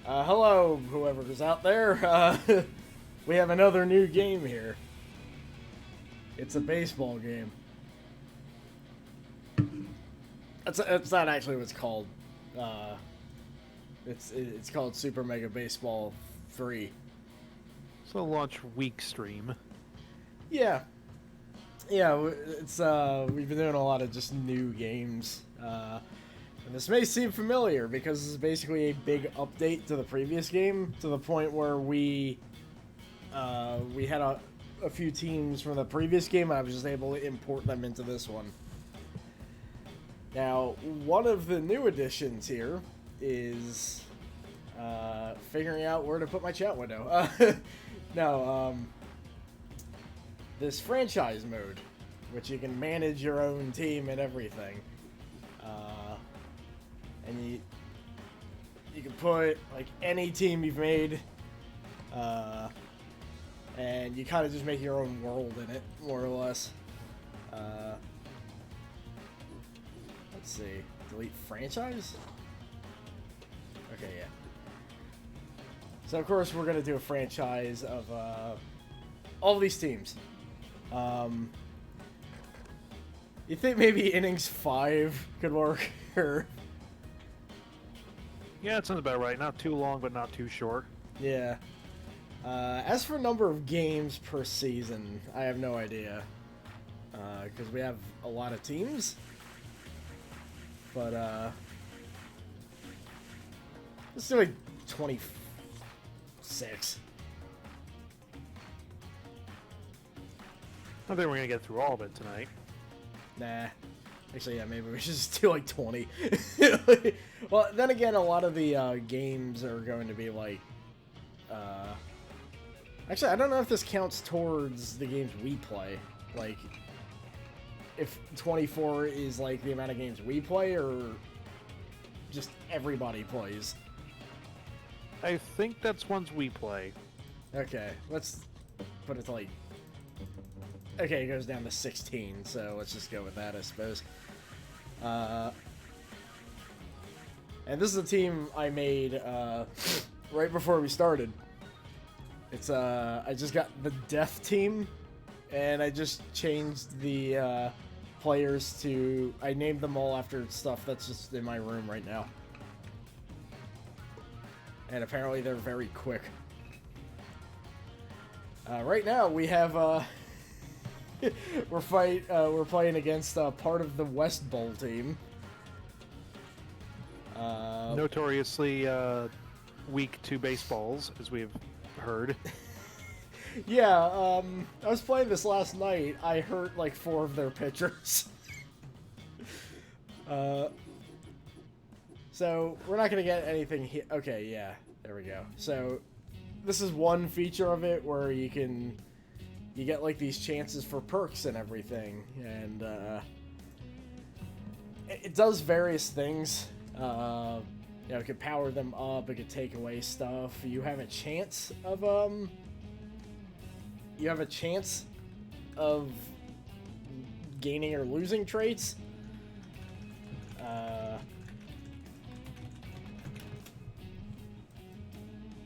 Hello, whoever's out there. We have another new game here. It's a baseball game. It's not actually what it's called. It's called Super Mega Baseball 3. So launch week stream. Yeah. It's we've been doing a lot of just new games. And this may seem familiar because this is basically a big update to the previous game, to the point where we had a few teams from the previous game, and I was just able to import them into this one. Now, one of the new additions here is figuring out where to put my chat window. This franchise mode, which you can manage your own team and everything. And you can put like any team you've made, and you kind of just make your own world in it, more or less. Let's see, delete franchise. Okay, yeah. So of course we're gonna do a franchise of all these teams. You think maybe innings 5 could work, or? Yeah, it sounds about right. Not too long, but not too short. Yeah. As for number of games per season, I have no idea. Because we have a lot of teams. But, let's do like 26. I think we're going to get through all of it tonight. Nah. Actually, yeah, maybe we should just do like 20. Well, then again, a lot of the games are going to be like... Actually, I don't know if this counts towards the games we play. Like, if 24 is like the amount of games we play, or just everybody plays. I think that's ones we play. Okay, let's put it to like... Okay, it goes down to 16, so let's just go with that, I suppose. And this is a team I made right before we started. It's I just got the Death Team, and I just changed the players to... I named them all after stuff that's just in my room right now. And apparently they're very quick. Right now we have... we're playing against part of the West Bowl team. Notoriously weak to baseballs, as we've heard. Yeah, I was playing this last night. I hurt like 4 of their pitchers. So we're not gonna get anything here. Okay, yeah, there we go. So this is one feature of it where you get like these chances for perks and everything, and it does various things. You know, it could power them up, it could take away stuff. You have a chance of gaining or losing traits.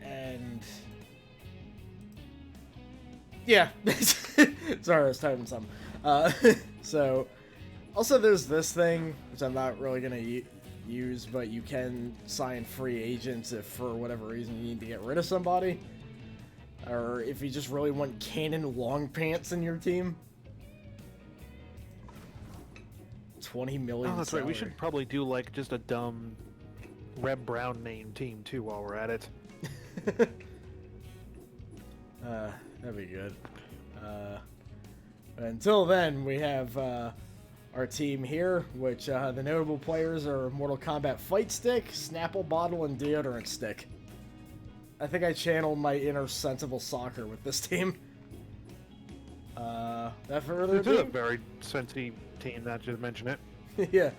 And yeah, sorry, I was typing some. So, also there's this thing, which I'm not really gonna use, but you can sign free agents if for whatever reason you need to get rid of somebody. Or if you just really want Cannon Long Pants in your team. 20 million. Oh, that's salary. right. We should probably do like just a dumb Reb Brown name team too while we're at it. That'd be good. Until then, we have our team here, which the notable players are Mortal Kombat Fight Stick, Snapple Bottle, and Deodorant Stick. I think I channeled my inner Sensible Soccer with this team. That further This is a very sensy team, not just mention it. Yeah.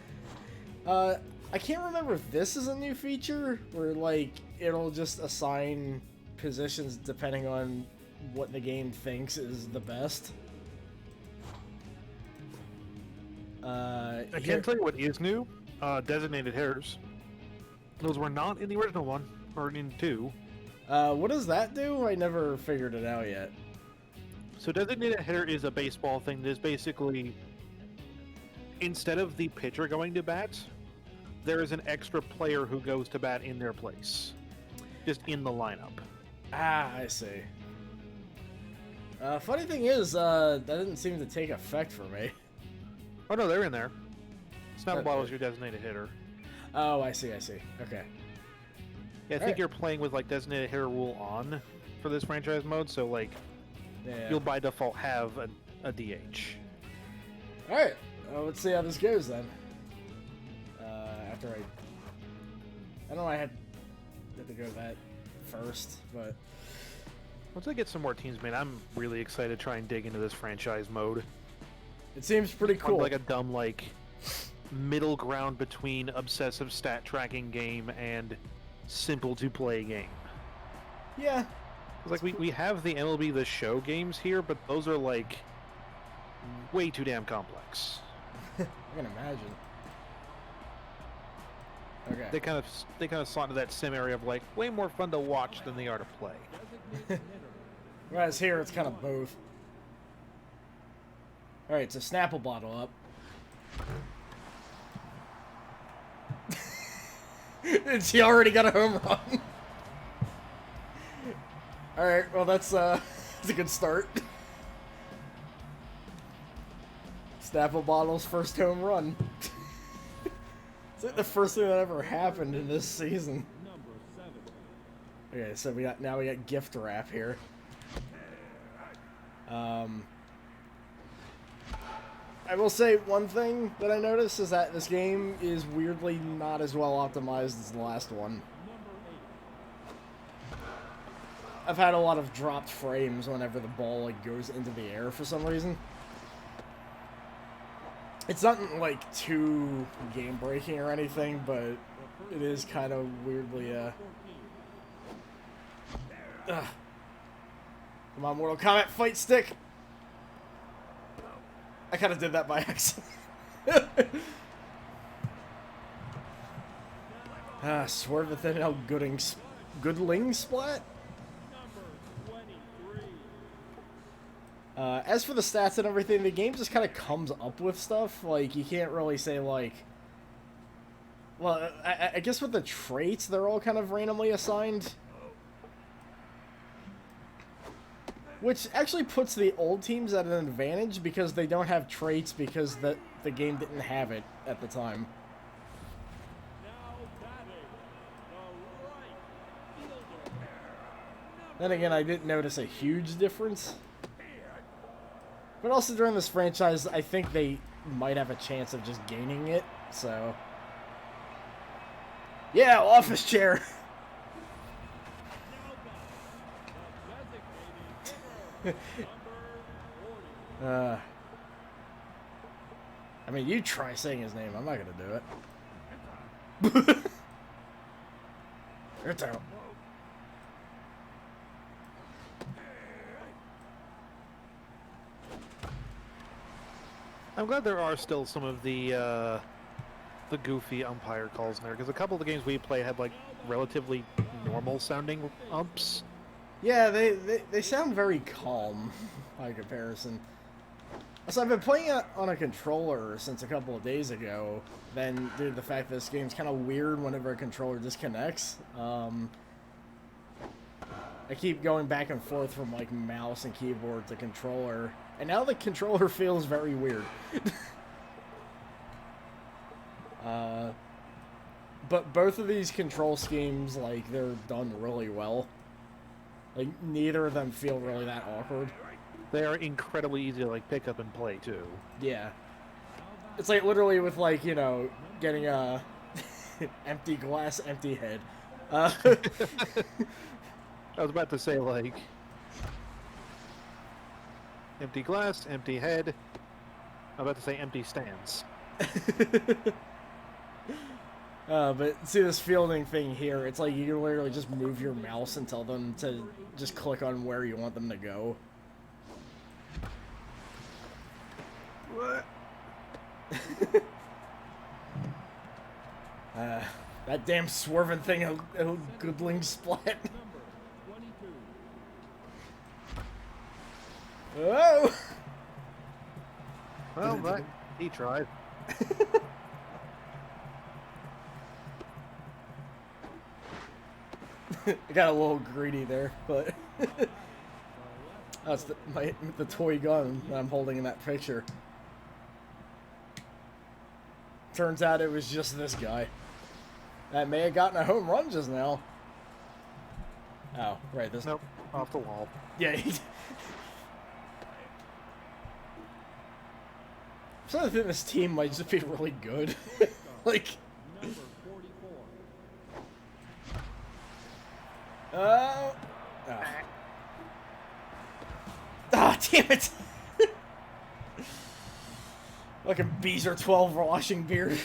I can't remember if this is a new feature where like it'll just assign positions depending on what the game thinks is the best. I can't tell you what is new. Designated hitters. Those were not in the original one. or in 2. What does that do? I never figured it out yet. So designated hitter is a baseball thing that is basically, instead of the pitcher going to bat, there is an extra player who goes to bat in their place. Just in the lineup. Ah, I see. Funny thing is, that didn't seem to take effect for me. Oh no, they're in there. Snapple Bottle is your designated hitter. Oh, I see, I see. Okay. Yeah, I think you're playing with like designated hitter rule on for this franchise mode, so like you'll by default have a DH. Alright, let's see how this goes then. After I know I had to go that first, but Once I get some more teams made, I'm really excited to try and dig into this franchise mode. it seems pretty cool. Like a dumb like middle ground between obsessive stat tracking game and simple to play game. Yeah. It's like we have the MLB The Show games here, but those are like way too damn complex. I can imagine. Okay. They kind of slot into that sim area of like way more fun to watch than they are to play. Whereas here it's kind of both. Alright, so Snapple Bottle up. He already got a home run. Alright, well that's a good start. Snapple Bottle's first home run. It's like the first thing that ever happened in this season. Okay, so we got gift wrap here. I will say one thing that I noticed is that this game is weirdly not as well optimized as the last one. I've had a lot of dropped frames whenever the ball like goes into the air for some reason. It's not like too game breaking or anything, but it is kind of weirdly Come on, Mortal Kombat fight stick. I kind of did that by accident. Swerve within El Goodling Splat. As for the stats and everything, the game just kind of comes up with stuff. Like, you can't really say, like... Well, I guess with the traits, they're all kind of randomly assigned. Which actually puts the old teams at an advantage because they don't have traits because the game didn't have it at the time. Then again, I didn't notice a huge difference. But also during this franchise, I think they might have a chance of just gaining it, so... Yeah, office chair! I mean, you try saying his name. I'm not gonna do it. It's out. I'm glad there are still some of the goofy umpire calls in there, because a couple of the games we play had like relatively normal sounding umps. Yeah, they sound very calm by comparison. So I've been playing it on a controller since a couple of days ago. Then, due to the fact that this game's kind of weird whenever a controller disconnects, I keep going back and forth from like mouse and keyboard to controller, and now the controller feels very weird. But both of these control schemes, like, they're done really well. Like, neither of them feel really that awkward. They are incredibly easy to like pick up and play too. Yeah. It's like literally with like, you know, getting a empty glass, empty head. I was about to say like empty glass, empty head. I'm about to say empty stands. But see this fielding thing here, it's like you can literally just move your mouse and tell them to just click on where you want them to go. What? That damn swerving thing, a goodling splat. Oh! Well, that, he tried. I got a little greedy there, but that's the toy gun that I'm holding in that picture. Turns out it was just this guy. That may have gotten a home run just now. Oh, right. This. Nope, off the wall. Yeah. I'm starting to think this team might just be really good. Like. Ah, damn it! Like a Beezer 12 washing beard.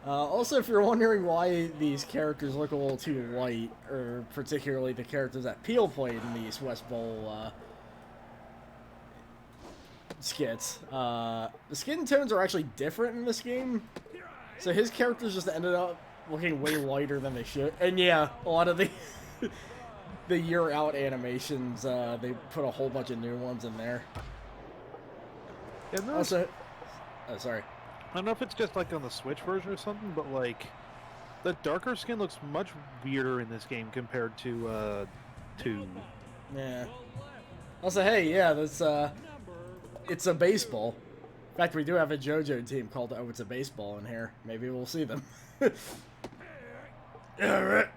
Also, if you're wondering why these characters look a little too white, or particularly the characters that Peel played in these West Bowl skits, the skin tones are actually different in this game. So his characters just ended up looking way lighter than they should. And yeah, a lot of the the year out animations, they put a whole bunch of new ones in there. Also, oh, sorry. I don't know if it's just like on the Switch version or something, but like the darker skin looks much weirder in this game compared to 2. Yeah. Also, hey, yeah, that's it's a baseball. In fact, we do have a JoJo team called Oh It's a Baseball in here. Maybe we'll see them. Alright.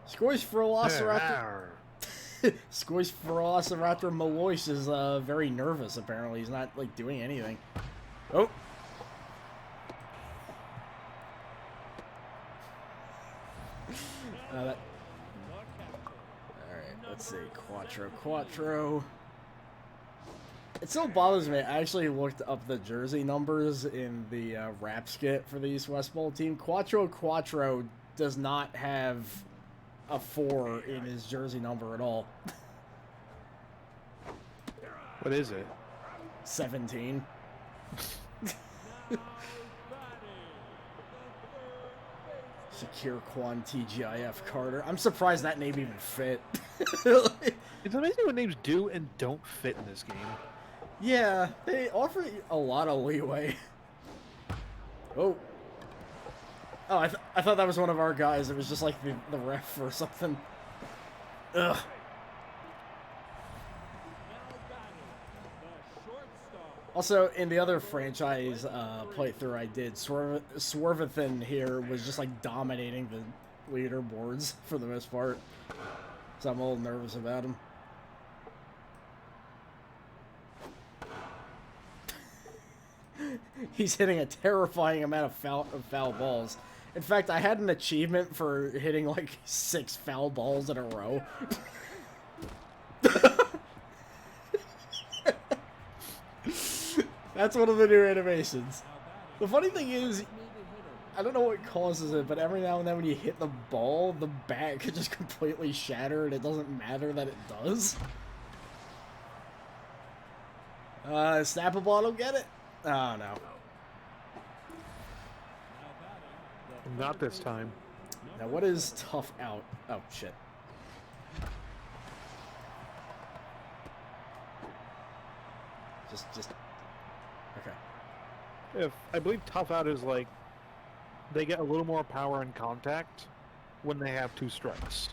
Squosh Velociraptor. Squosh Velociraptor Malois is very nervous, apparently. He's not, like, doing anything. Oh! Alright, let's see. Quattro. It still bothers me. I actually looked up the jersey numbers in the rap skit for the East West Bowl team. Quattro does not have a 4 in his jersey number at all. What is it? 17. Shakir Kwan TGIF Carter. I'm surprised that name even fit. It's amazing what names do and don't fit in this game. Yeah, they offer a lot of leeway. Oh. Oh, I thought that was one of our guys. It was just like the ref or something. Ugh. Also, in the other franchise playthrough I did, Swervathan here was just like dominating the leaderboards for the most part. So I'm a little nervous about him. He's hitting a terrifying amount of foul balls. In fact, I had an achievement for hitting like 6 foul balls in a row. That's one of the new animations. The funny thing is, I don't know what causes it, but every now and then when you hit the ball, the bat could just completely shatter and it doesn't matter that it does. Snapple bottle, get it? Oh, no. Not this time. Now, what is tough out? Oh, shit. Just... Okay. If I believe tough out is like they get a little more power in contact when they have 2 strikes.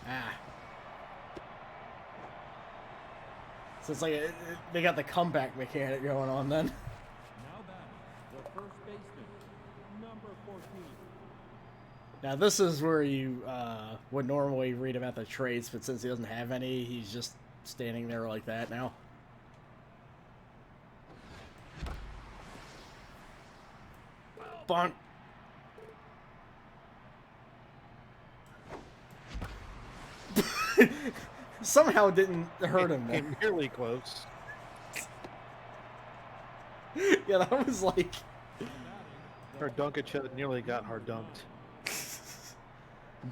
Ah. So it's like they got the comeback mechanic going on then. Now this is where you would normally read about the traits, but since he doesn't have any, he's just standing there like that now. Bonk. Somehow didn't hurt him there. Nearly close. Yeah, that was like... Our Dunkach nearly got hard dunked.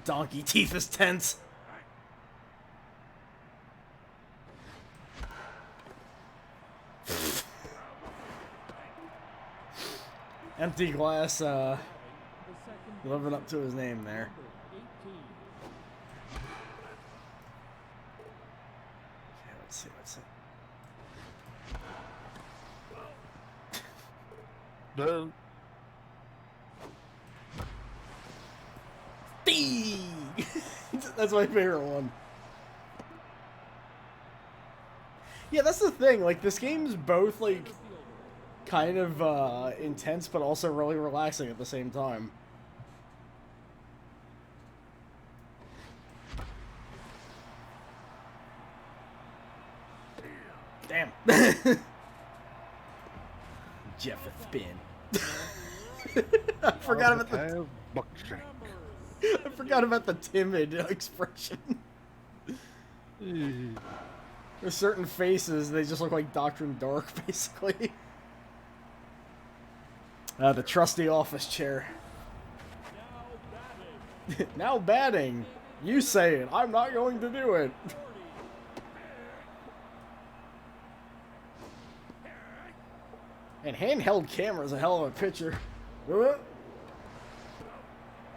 Donkey teeth is tense. Empty glass, living up to his name there. Okay, let's see. No. That's my favorite one. Yeah, that's the thing. Like, this game's both, like, kind of intense, but also really relaxing at the same time. Damn. Jeff Spin. I forgot about the. I forgot about the timid expression. There's certain faces, they just look like Doctrine Dark, basically. The trusty office chair. Now batting. You say it. I'm not going to do it. And handheld camera's a hell of a picture.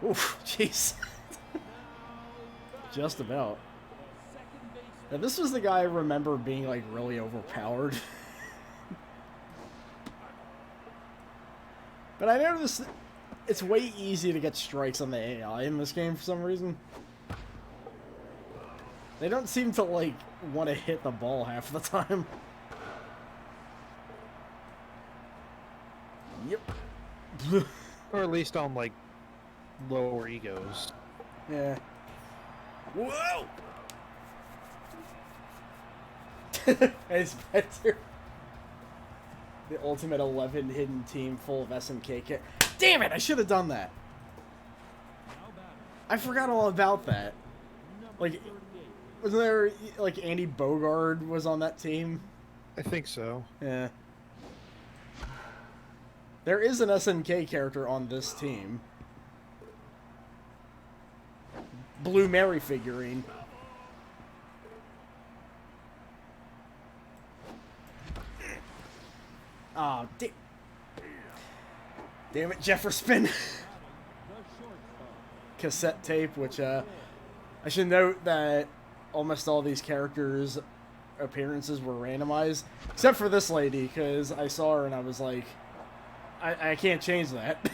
Oof, jeez. Just about. Now, this was the guy I remember being, like, really overpowered. But I noticed it's way easy to get strikes on the AI in this game for some reason. They don't seem to, like, want to hit the ball half the time. Yep. Or at least on, like, lower egos. Yeah. Whoa! Hey, Spencer. The ultimate 11 hidden team full of SNK. Damn it! I should have done that. I forgot all about that. Like, wasn't there, like, Andy Bogard was on that team? I think so. Yeah. There is an SNK character on this team. Blue Mary figurine. Oh, damn it, Jefferson. Cassette tape, which, I should note that almost all these characters' appearances were randomized. Except for this lady, because I saw her and I was like, I can't change that.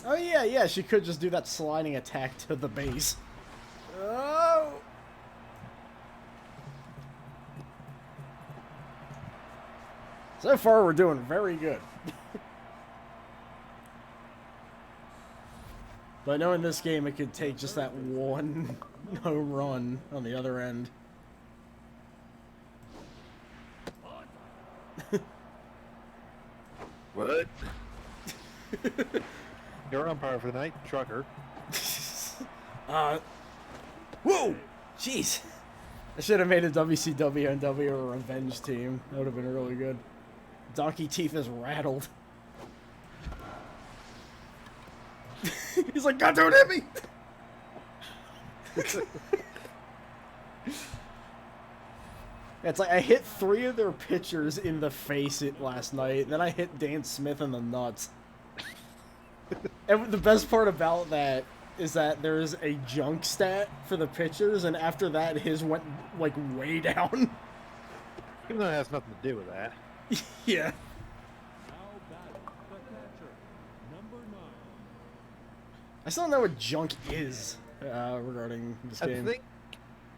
Oh, yeah, she could just do that sliding attack to the base. Oh! So far, we're doing very good. But I know in this game, it could take just that one home run on the other end. What? Your umpire for the night, Trucker. Whoa! Jeez! I should have made a WCW and W a revenge team. That would have been really good. Donkey Teeth is rattled. He's like, God, don't hit me! It's like, I hit 3 of their pitchers in the face last night, then I hit Dan Smith in the nuts. And the best part about that is that there's a junk stat for the pitchers, and after that, his went, like, way down. Even though it has nothing to do with that. Yeah. I still don't know what junk is regarding this game.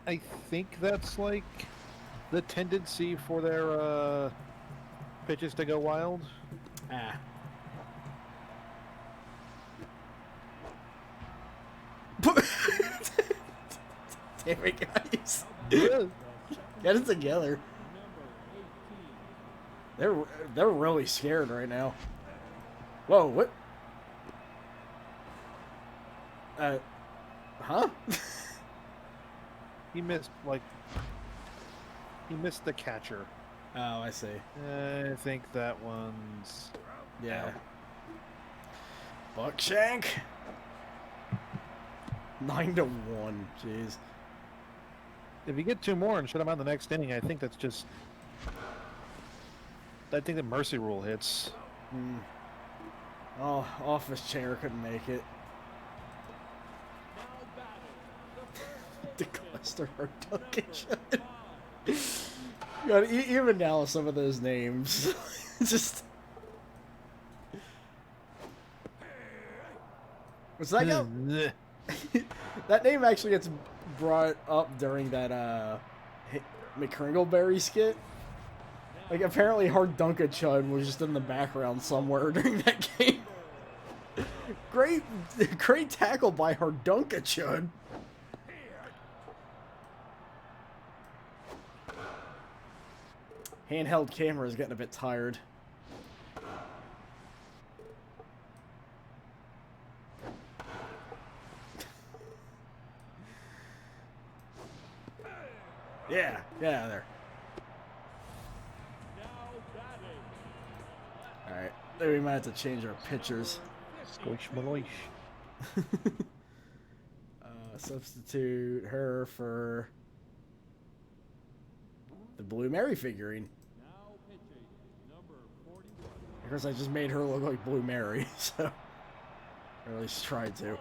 I think that's like the tendency for their pitches to go wild. Ah. Damn it, guys. Get it together. They're really scared right now. Whoa, what? Huh? He missed the catcher. Oh, I see. I think that one's... Yeah. Buckshank. 9-1. Jeez. If you get 2 more and shut him out in the next inning, I think that's just. I think the mercy rule hits. Oh, office chair couldn't make it. The cluster or Duncan. God, even now, some of those names just. Was that guy? That name actually gets brought up during that McCringleberry skit. Like, apparently Hardunka Chud was just in the background somewhere during that game. Great tackle by Hardunka Chud. Handheld camera is getting a bit tired. Yeah, get out of there. Alright, maybe we might have to change our pitchers. Squish Maloish. Substitute her for the Blue Mary figurine. Of course, I just made her look like Blue Mary, so... Or at least tried to.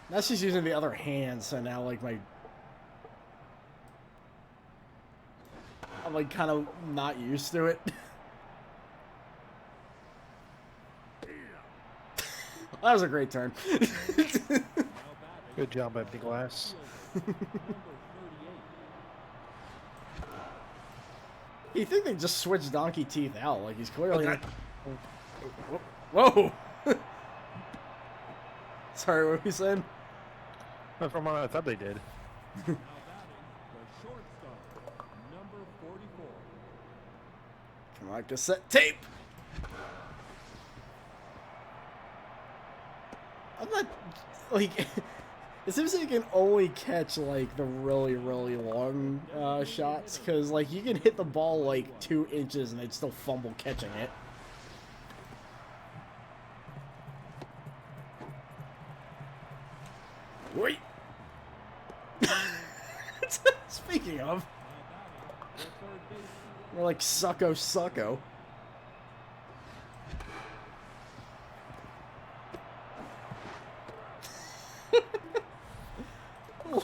Now she's using the other hand, so now, like, I'm, like, kind of not used to it. That was a great turn. Good job, empty glass. You think they just switched Donkey Teeth out? Like, he's clearly... Whoa! Sorry, what were you saying? From what I thought they did. Come on, cassette tape! I'm not... Like... It seems like you can only catch, like, the really, really long shots, because, like, you can hit the ball, like, 2 inches and they'd still fumble catching it. Wait! Speaking of... We're like sucko.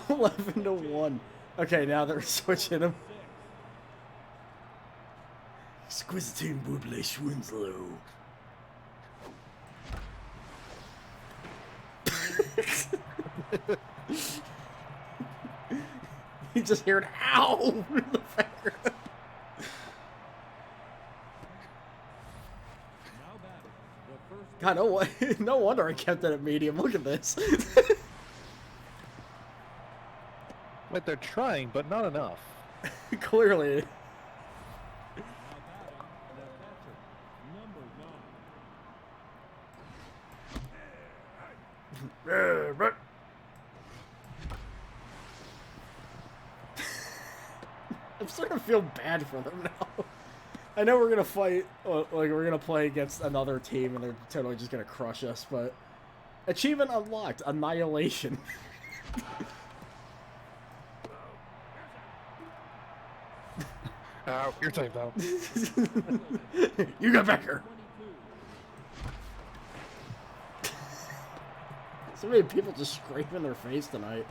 11-1. Okay, now they're switching him. Exquisitine Buble Schwinslow. You just hear an ow in the background. God, no wonder I kept it at medium. Look at this. Like they're trying, but not enough. Clearly. I'm starting to feel bad for them now. I know we're gonna fight, like we're gonna play against another team, and they're totally just gonna crush us. But achievement unlocked: annihilation. You're safe though. You got back here. So many people just scraping their face tonight.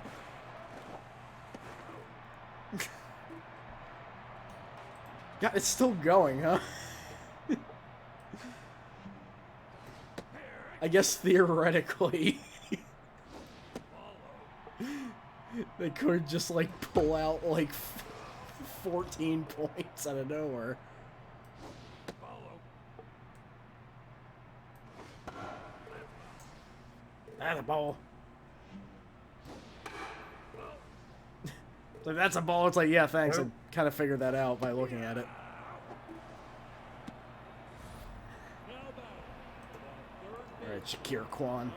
God, it's still going, huh? I guess theoretically they could just like pull out like 14 points out of nowhere. That's a ball. So if that's a ball, it's like, yeah, thanks. I kind of figured that out by looking at it. Alright, Shakir Kwan.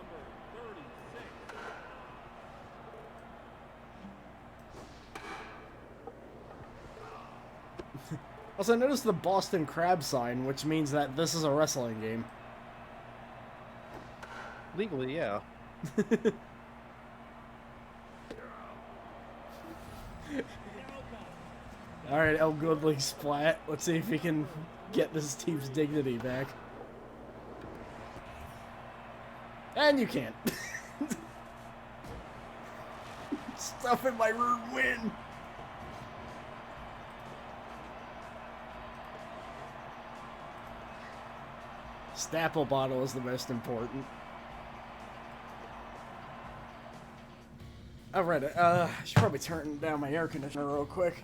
Also, notice the Boston Crab sign, which means that this is a wrestling game. Legally, yeah. Alright, El Goodling splat. Let's see if we can get this team's dignity back. And you can't. Stuff in my rude win. Snapple bottle is the most important. Alright, I should probably turn down my air conditioner real quick.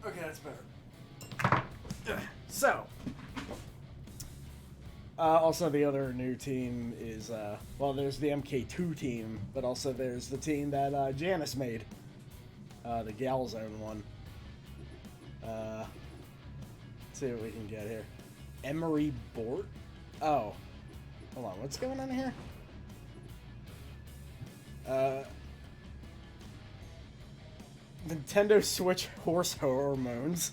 Okay, that's better. So, also the other new team is, well, there's the MK2 team, but also there's the team that Janice made. The Gal Zone one. Let's see what we can get here. Emery Bort? Oh. Hold on, what's going on here? Nintendo Switch horse hormones.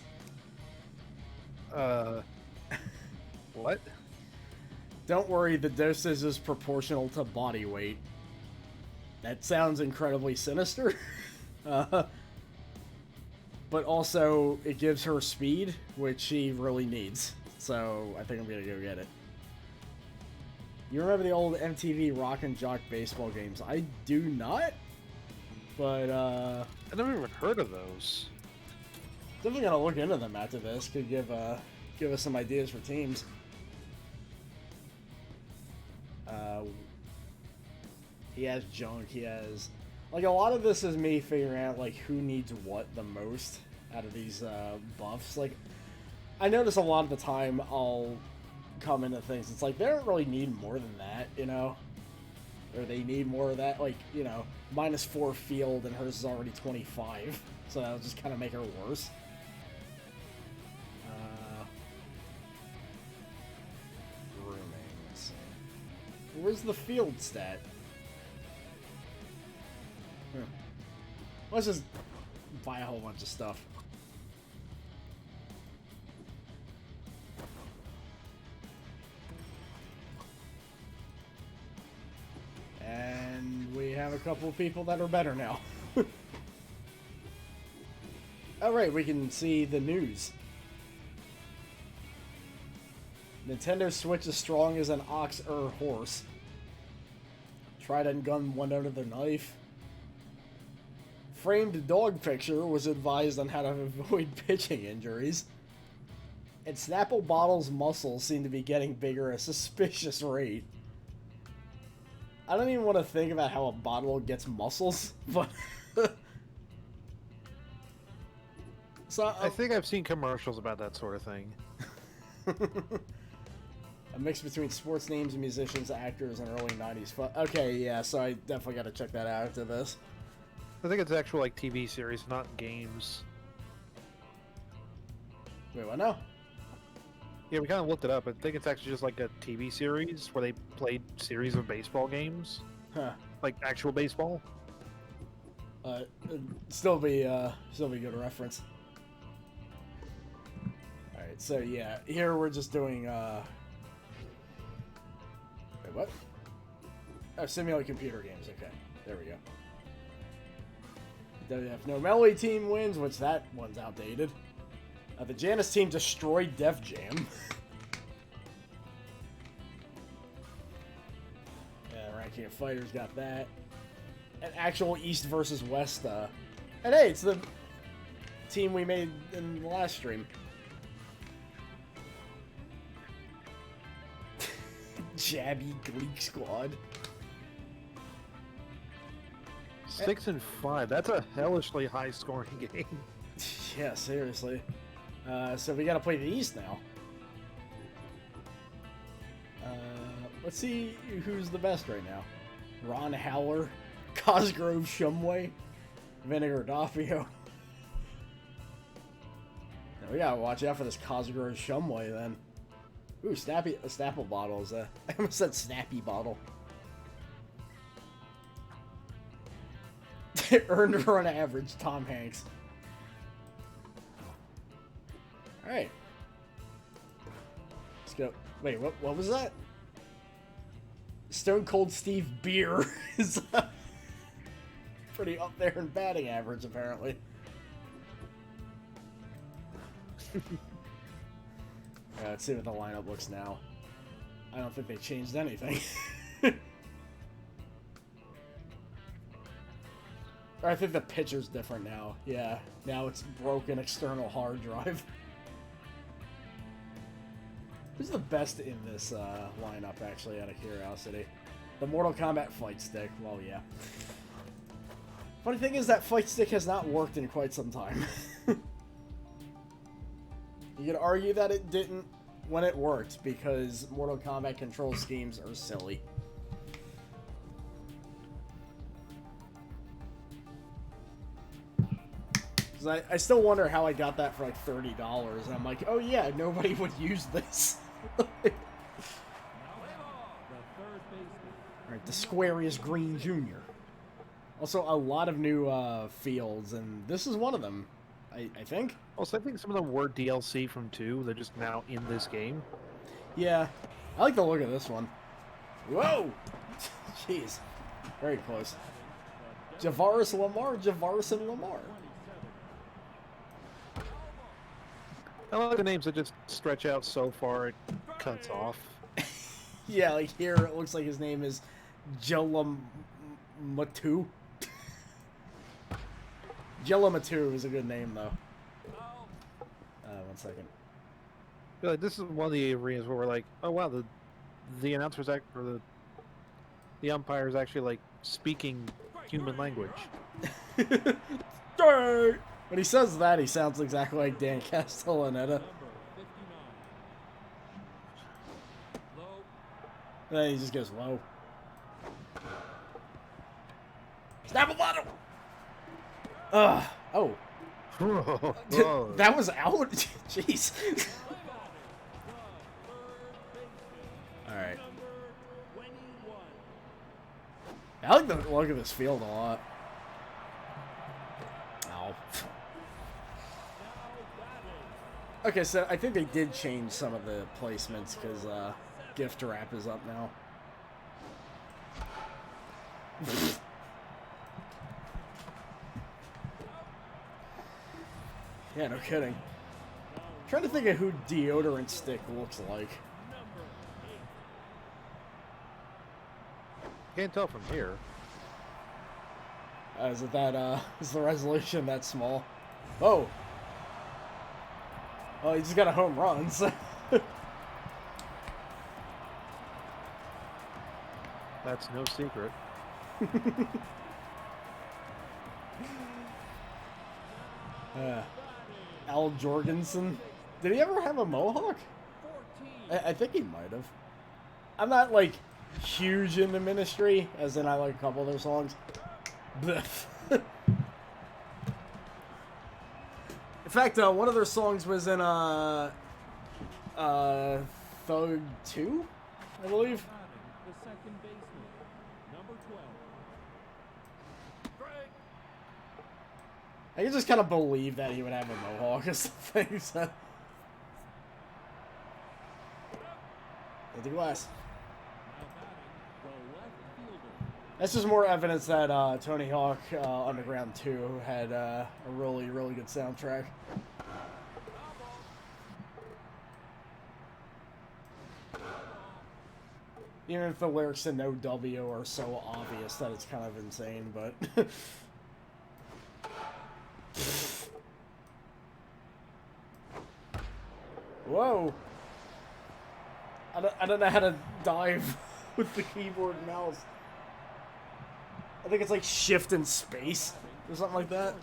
What? Don't worry, the dosage is proportional to body weight. That sounds incredibly sinister. But also, it gives her speed, which she really needs. So, I think I'm gonna go get it. You remember the old MTV Rock and Jock baseball games? I do not. But, I never even heard of those. definitely gonna look into them after this. Could give us some ideas for teams. He has junk. He has... Like, a lot of this is me figuring out, like, who needs what the most out of these buffs. Like, I notice a lot of the time I'll come into things, it's like, they don't really need more than that, you know? Or they need more of that, like, you know, -4 field and hers is already 25. So that'll just kind of make her worse. Grooming, let's see. Where's the field stat? Let's just buy a whole bunch of stuff. And we have a couple of people that are better now. Alright, we can see the news. Nintendo Switch is strong as an ox or horse. Trident gun went under the knife. Framed dog picture was advised on how to avoid pitching injuries. And Snapple Bottle's muscles seem to be getting bigger at a suspicious rate. I don't even want to think about how a bottle gets muscles, but... So, I think I've seen commercials about that sort of thing. A mix between sports names and musicians, actors, and early 90s. Okay, yeah, so I definitely got to check that out after this. I think it's actual, like, TV series, not games. Wait, what now? Yeah, we kind of looked it up. I think it's actually just like a TV series where they played series of baseball games. Huh. Like actual baseball. Still be good reference. Alright, so yeah, here we're just doing, Wait, what? Oh, simulate computer games, okay. There we go. WF No Melody team wins, which that one's outdated. The Janice team destroyed Def Jam. Yeah, Ranking of Fighters got that. An actual East versus West. And hey, it's the team we made in the last stream. Jabby Gleek Squad. 6 and 5. That's a hellishly high scoring game. Yeah, seriously. So we gotta play the East now. Let's see who's the best right now. Ron Howler, Cosgrove Shumway, Vinegar Doffio. Now we gotta watch out for this Cosgrove Shumway then. Ooh, Snapple bottles. I almost said Snappy bottle. Earned run average, Tom Hanks. Alright. Let's go. Wait, what was that? Stone Cold Steve Beer is pretty up there in batting average, apparently. Let's see what the lineup looks now. I don't think they changed anything. I think the pitcher's different now. Yeah, now it's broken external hard drive. Who's the best in this lineup, actually, out of curiosity? The Mortal Kombat fight stick. Well, yeah. Funny thing is that fight stick has not worked in quite some time. You could argue that it didn't when it worked, because Mortal Kombat control schemes are silly. I still wonder how I got that for like $30, and I'm like, oh yeah, nobody would use this. Alright, the Squarius Green Jr. Also, a lot of new fields, and this is one of them, I think. Also, I think some of them were DLC from 2. They're just now in this game. Yeah, I like the look of this one. Whoa! Jeez. Very close. Javaris Lamar, Javaris and Lamar. I like the names that just stretch out so far it cuts off. Yeah, like here it looks like his name is Jelamatu. Jelamatu is a good name, though. 1 second. I feel like this is one of the arenas where we're like, oh wow, the announcers or the umpire is actually like speaking human language. When he says that, he sounds exactly like Dan Castellaneta. Then he just goes low. Snapple bottom! Oh. Whoa. That was out? Jeez. Alright. I like the look of this field a lot. Ow. Okay, so I think they did change some of the placements because gift wrap is up now. Yeah, no kidding. I'm trying to think of who Deodorant Stick looks like. Can't tell from here. Is it that, is the resolution that small? Oh! Oh, he just got a home run, so... That's no secret. Al Jorgensen. Did he ever have a mohawk? I think he might have. I'm not, like, huge into Ministry, as in I like a couple of their songs. In fact, one of their songs was in, Thug 2, I believe. I can just kind of believe that he would have a mohawk or something, so... Hit the glass. That's just more evidence that Tony Hawk Underground 2 had a really, really good soundtrack. Even if the lyrics in No W are so obvious that it's kind of insane, but... Whoa! I don't know how to dive with the keyboard and mouse. I think it's like shift and space or something like that.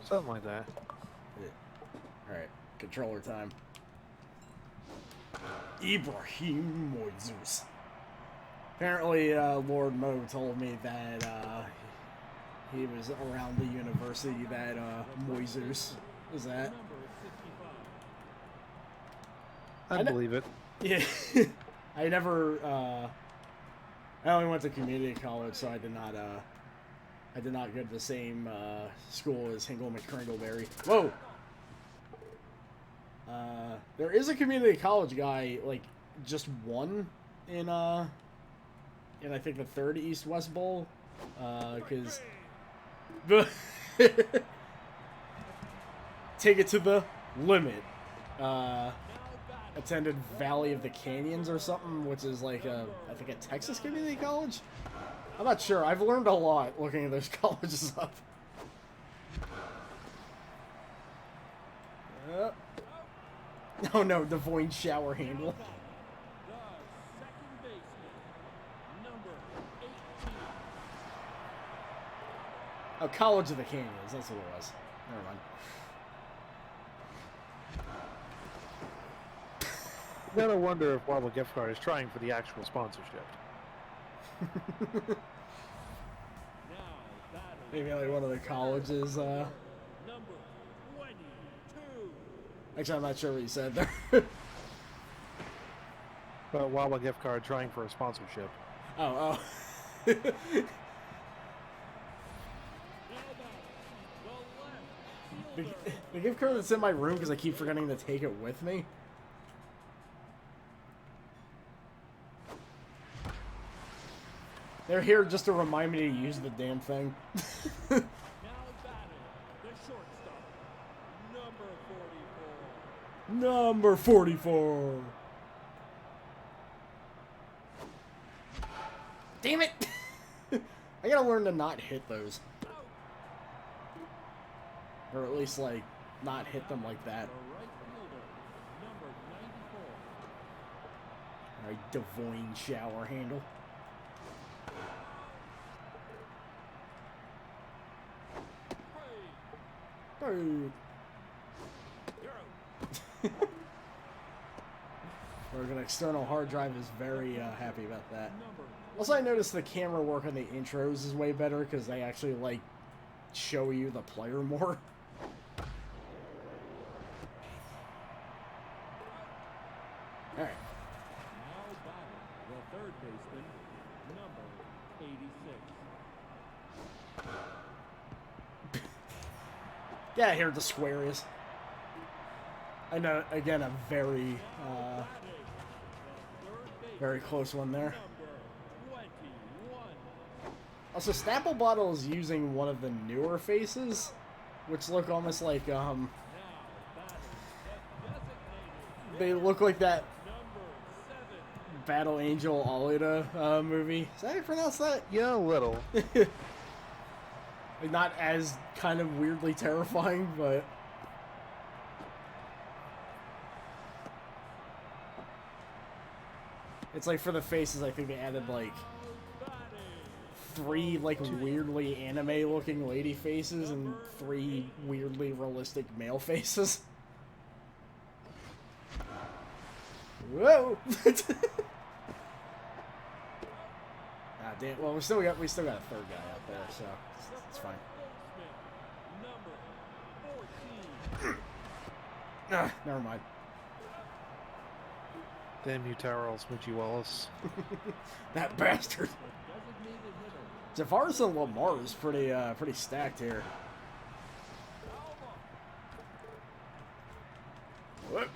Something like that. Alright, controller time. Ibrahim Moises. Apparently, Lord Mo told me that he was around the university that Moises is at. I believe it. Yeah. I never, I only went to community college, so I did not go to the same, school as Hingle McCringleberry. Whoa! There is a community college guy, like, just one in I think the third East-West Bowl, because take it to the limit. Attended Valley of the Canyons or something, which is like I think a Texas community college. I'm not sure. I've learned a lot looking at those colleges up. Oh no, the void shower handle. Oh, College of the Canyons. That's what it was. Never mind. Gotta wonder if Wobble Gift Card is trying for the actual sponsorship. Maybe like one of the colleges. Actually, I'm not sure what you said there. But Wobble Gift Card trying for a sponsorship. Oh. The gift card that's in my room because I keep forgetting to take it with me. They're here just to remind me to use the damn thing. Number 44. Damn it! I gotta learn to not hit those. Or at least, like, not hit them like that. Alright, divine shower handle. Oh. An external hard drive is very happy about that. Also, I noticed the camera work on the intros is way better because they actually, like, show you the player more. Alright. The third baseman, number 86. Yeah, here the square is. I know, again, a very, very close one there. Also, Snapple Bottle is using one of the newer faces, which look almost like, they look like that Battle Angel Alita movie. Is that how you pronounce that? Yeah, a little. Like, not as kind of weirdly terrifying, but... It's like for the faces, I think they added like 3 like weirdly anime looking lady faces and 3 weirdly realistic male faces. Whoa! Ah, damn. Well, we still got a third guy out there, so it's fine. Ah, never mind. Damn you, Tyrell Smoochie Wallace. That bastard. Javaris and Lamar is pretty stacked here. What?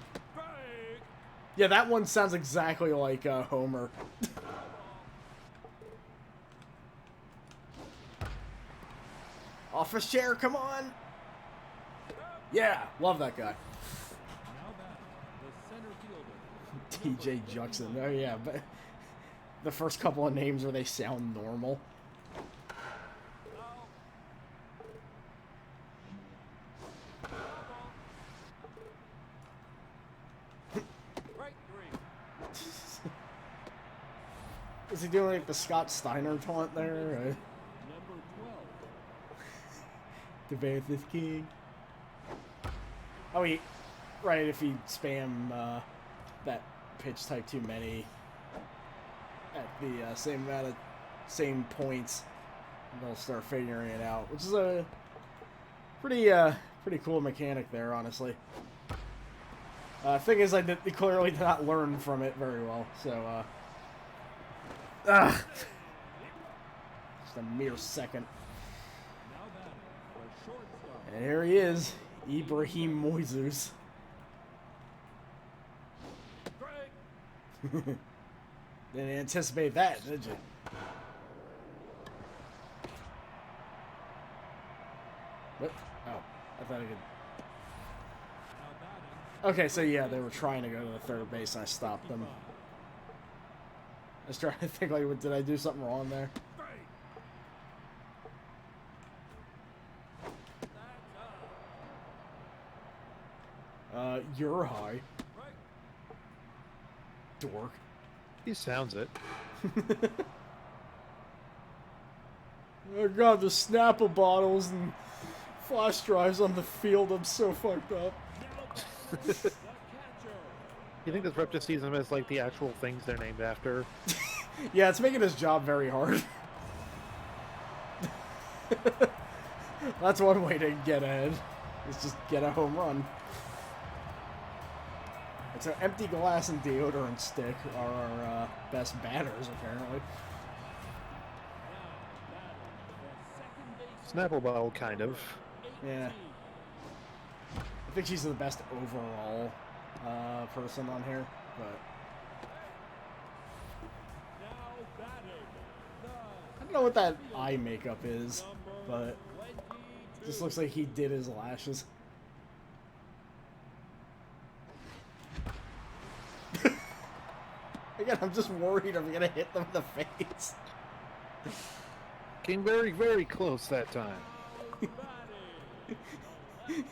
Yeah, that one sounds exactly like Homer. Office chair, come on! Yeah, love that guy. TJ Juxon. Oh yeah, but the first couple of names where they sound normal. Is he doing like the Scott Steiner taunt there? The Bears is king. Oh, right, if you spam that pitch type too many at the same points, they'll start figuring it out, which is a pretty cool mechanic there, honestly. Thing is, I clearly did not learn from it very well, so just a mere second. And here he is, Ibrahim Moises. Didn't anticipate that, did you? What? Oh, I thought I could... Okay, so yeah, they were trying to go to the third base and I stopped them. I was trying to think, like, did I do something wrong there? You're high. Dork. He sounds it. Oh god, the Snapple bottles and flash drives on the field. I'm so fucked up. You think this rep just sees them as like the actual things they're named after? Yeah, it's making his job very hard. That's one way to get ahead. Is just get a home run. And so empty glass and deodorant stick are our best batters, apparently. Snapple bottle, kind of. Yeah. I think she's the best overall person on here, but I don't know what that eye makeup is, but it just looks like he did his lashes. Again, I'm just worried I'm gonna hit them in the face. Came very, very close that time.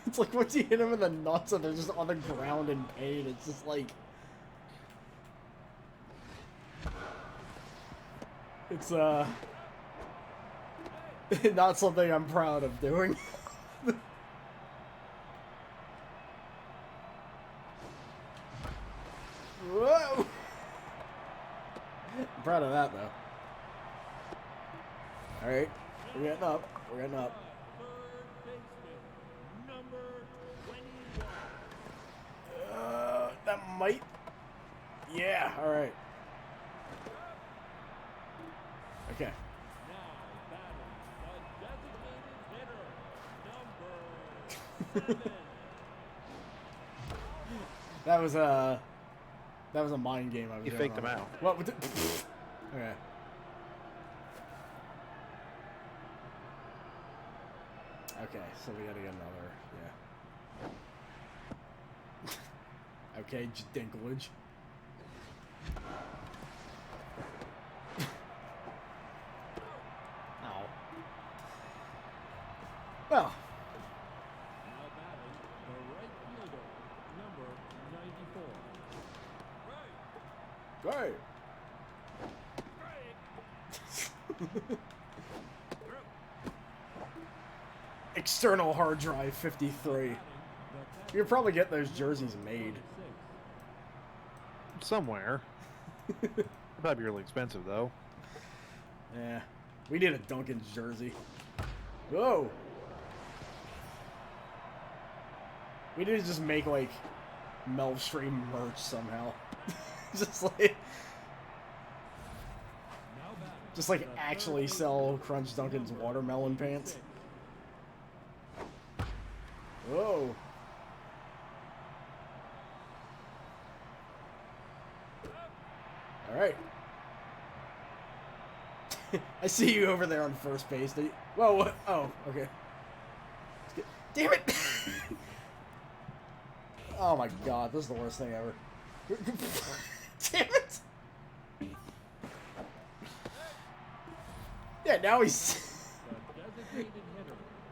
It's like once you hit them in the nuts and they're just on the ground in pain, it's just like... It's, not something I'm proud of doing. Whoa! I'm proud of that, though. Alright, we're getting up. We're getting up. That might... Yeah, alright. Okay. That was a mind game I was You going faked on. him out. What? Okay. Okay, so we gotta get another, yeah. Okay, dinklage. Ow. Well. Great. External hard drive 53. You could probably get those jerseys made. Somewhere. That'd be really expensive, though. Yeah. We need a Duncan's jersey. Whoa! We need to just make, like, Melvstream merch somehow. Just like actually sell Crunch Duncan's watermelon pants. Whoa. Alright. I see you over there on first base. Whoa, what? Oh, okay. Damn it! Oh my god, this is the worst thing ever. Damn it! Yeah, now he's...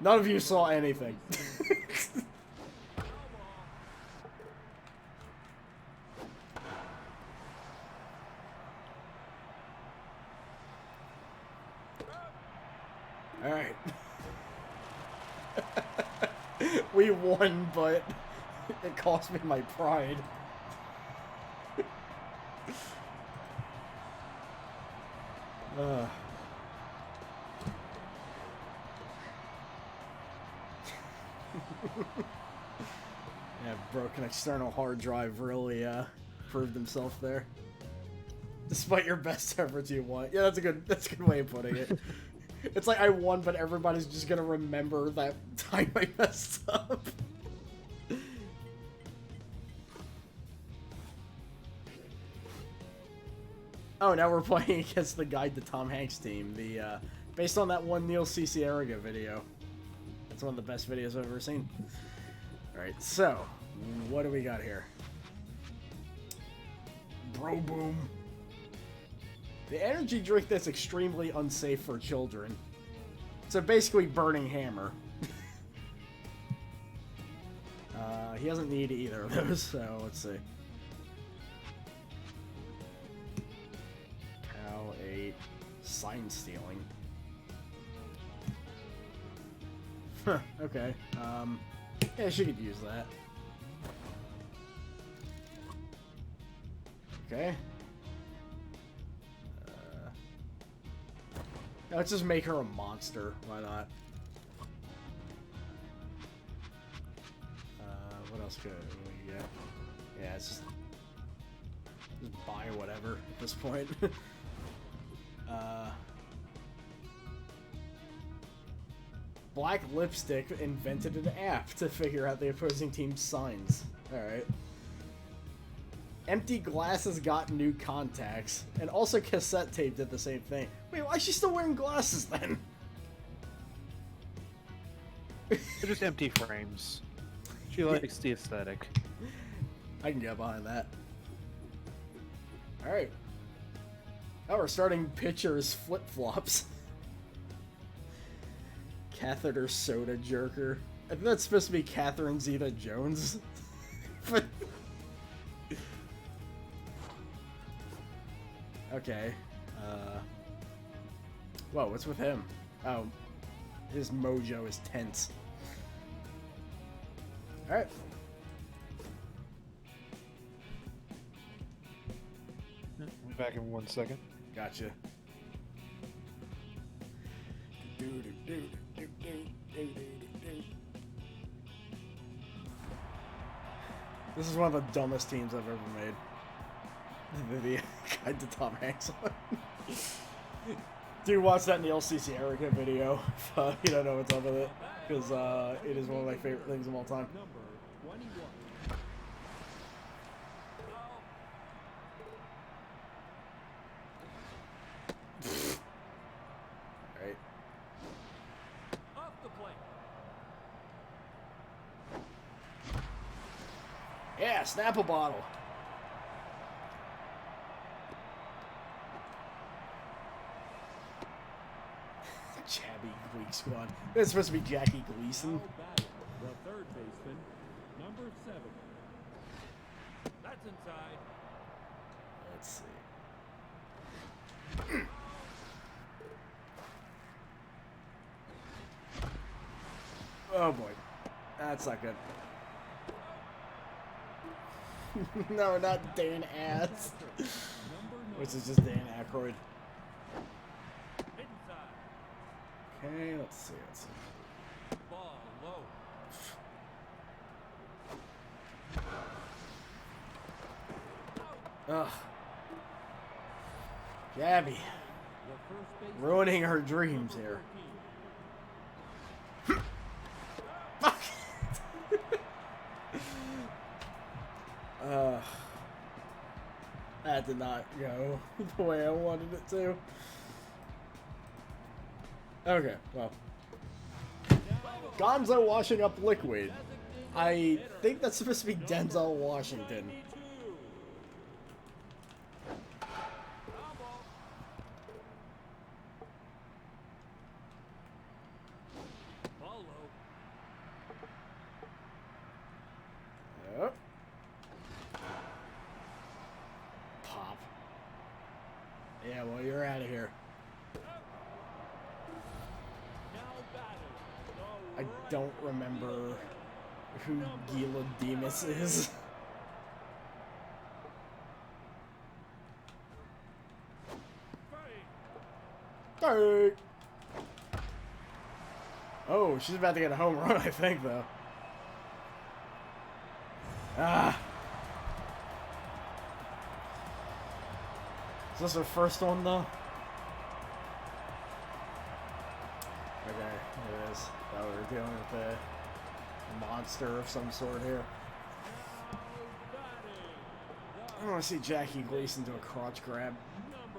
None of you saw anything. Alright. We won, but it cost me my pride. Yeah, broken external hard drive really proved himself there. Despite your best efforts, you won. Yeah, that's a good way of putting it. It's like I won, but everybody's just gonna remember that time I messed up. Oh, now we're playing against the Guide to Tom Hanks team. The based on that one Neil Cicierega video. That's one of the best videos I've ever seen. All right, so what do we got here? Bro Boom. The energy drink that's extremely unsafe for children. So basically, Burning Hammer. He doesn't need either of those, so let's see. Cow 8. Sign stealing. Huh, okay. Yeah, she could use that. Okay. Let's just make her a monster. Why not? What else could we get? Yeah, it's just buy whatever at this point. Black Lipstick invented an app to figure out the opposing team's signs. Alright. Empty Glasses got new contacts. And also Cassette Tape did the same thing. Wait, why is she still wearing glasses then? They're just empty frames. She likes the aesthetic. I can get behind that. Alright. Oh, we're starting pitchers flip-flops. Catheter Soda Jerker. I think that's supposed to be Catherine Zeta-Jones. But... okay. Whoa, what's with him? Oh. His mojo is tense. Alright. I'll be back in 1 second. Gotcha. This is one of the dumbest teams I've ever made. The Guide to Tom Hanks one. Dude, watch that Neil Cicierega video if you don't know what's up with it. Because it is one of my favorite things of all time. Number 21. Alright. Off the plate. Yeah, snapple bottle. Chabby Gleek Squad. That's supposed to be Jackie Gleason. Now batting, the third baseman, number 7. That's inside. Let's see. Oh boy. That's not good. No, not Dan Ass. Which is just Dan Aykroyd. Inside. Okay, let's see. Ball low. Ugh. Gabby. The first baseman, Ruining her dreams here. 14. Fuck! That did not go the way I wanted it to. Okay, well. Gonzo washing up liquid. I think that's supposed to be Denzel Washington. Ball low. Yep. Pop. Yeah, well, you're out of here. Now batting. I don't remember who Gila Demas is. Hey. Oh, she's about to get a home run, I think, though. Ah. Is this her first one, though? Okay, it is. Oh, we're dealing with a monster of some sort here. I want to see Jackie Gleason do a crotch grab. Number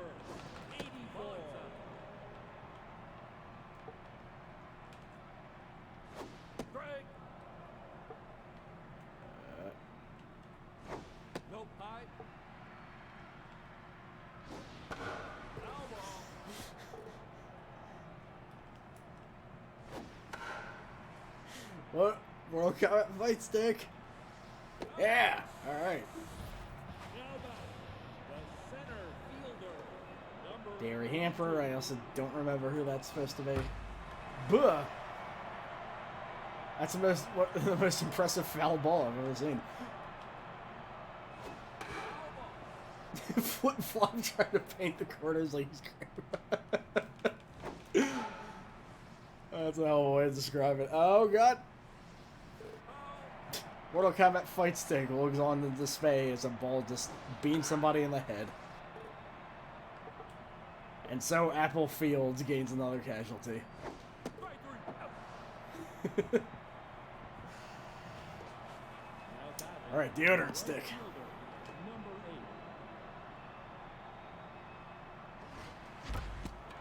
What? World Cup fight stick? Yeah! Alright. Now back, the center fielder, number Dairy Hamper, I also don't remember who that's supposed to be. Buh! That's the most impressive foul ball I've ever seen. Flip flop trying to paint the corners like he's That's a hell of a way to describe it. Oh god! Mortal Kombat fight stick looks on the display as a ball just beams somebody in the head. And so Apple Fields gains another casualty. Alright, deodorant stick.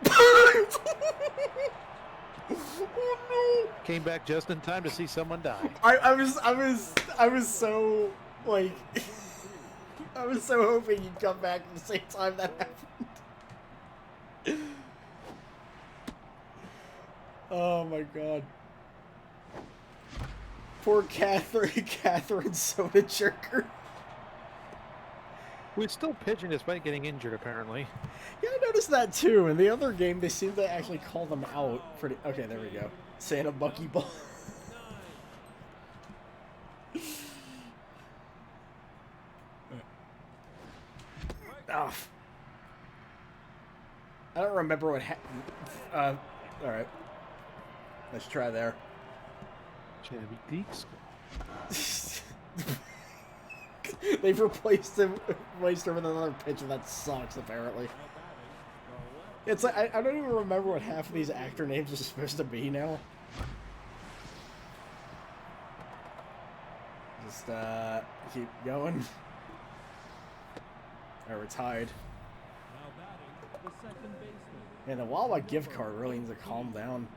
Oh no! Came back just in time to see someone die. I was so like I was so hoping you'd come back at the same time that happened. Oh my god. Poor Catherine Soda Jerker. We're still pitching despite getting injured, apparently. Yeah, I noticed that too. In the other game, they seem to actually call them out pretty... Okay, there we go. Santa Buckyball. Oh. I don't remember what happened. Alright. Let's try there. Chevy Deeks. They've replaced her with another pitcher that sucks, apparently. It's like, I don't even remember what half of these actor names are supposed to be now. Just, keep going. Alright, we're tied. Man, the Wawa gift card really needs to calm down.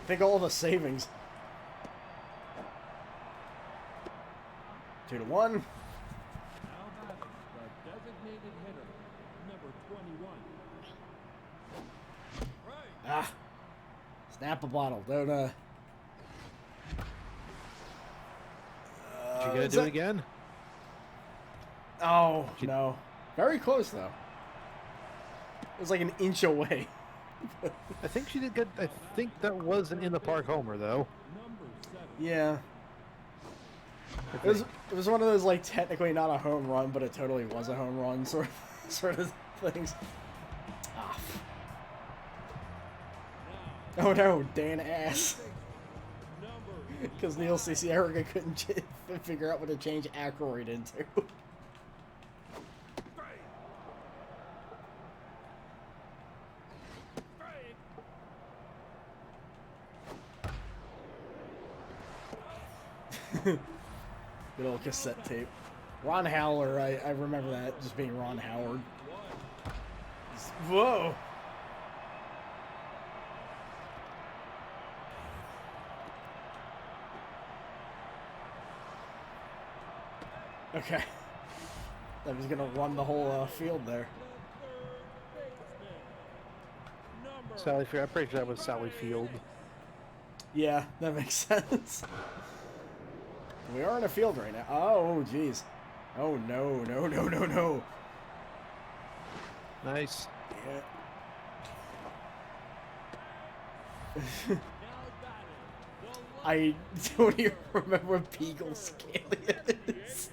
Think of all the savings. 2-1. Now batting, the designated hitter, number 21. Ah. Snap a bottle, don't, Did you gonna do it again? Oh, no. Very close, though. It was like an inch away. I think she did get. I think that was an in the park homer, though. Number 7. Yeah. It was one of those, like, technically not a home run, but it totally was a home run sort of things. Ah. Oh no, Dan ass. Because Neil C.C. Erica couldn't figure out what to change Ackroyd into. Good old cassette tape. Ron Howler, I remember that just being Ron Howard. Whoa! Okay. I was gonna run the whole field there. Sally Field. I'm pretty sure that was Sally Field. Yeah, that makes sense. We are in a field right now. Oh, jeez. Oh, no, no, no, no, no. Nice. Yeah. I don't even remember what Beagle Scalia is.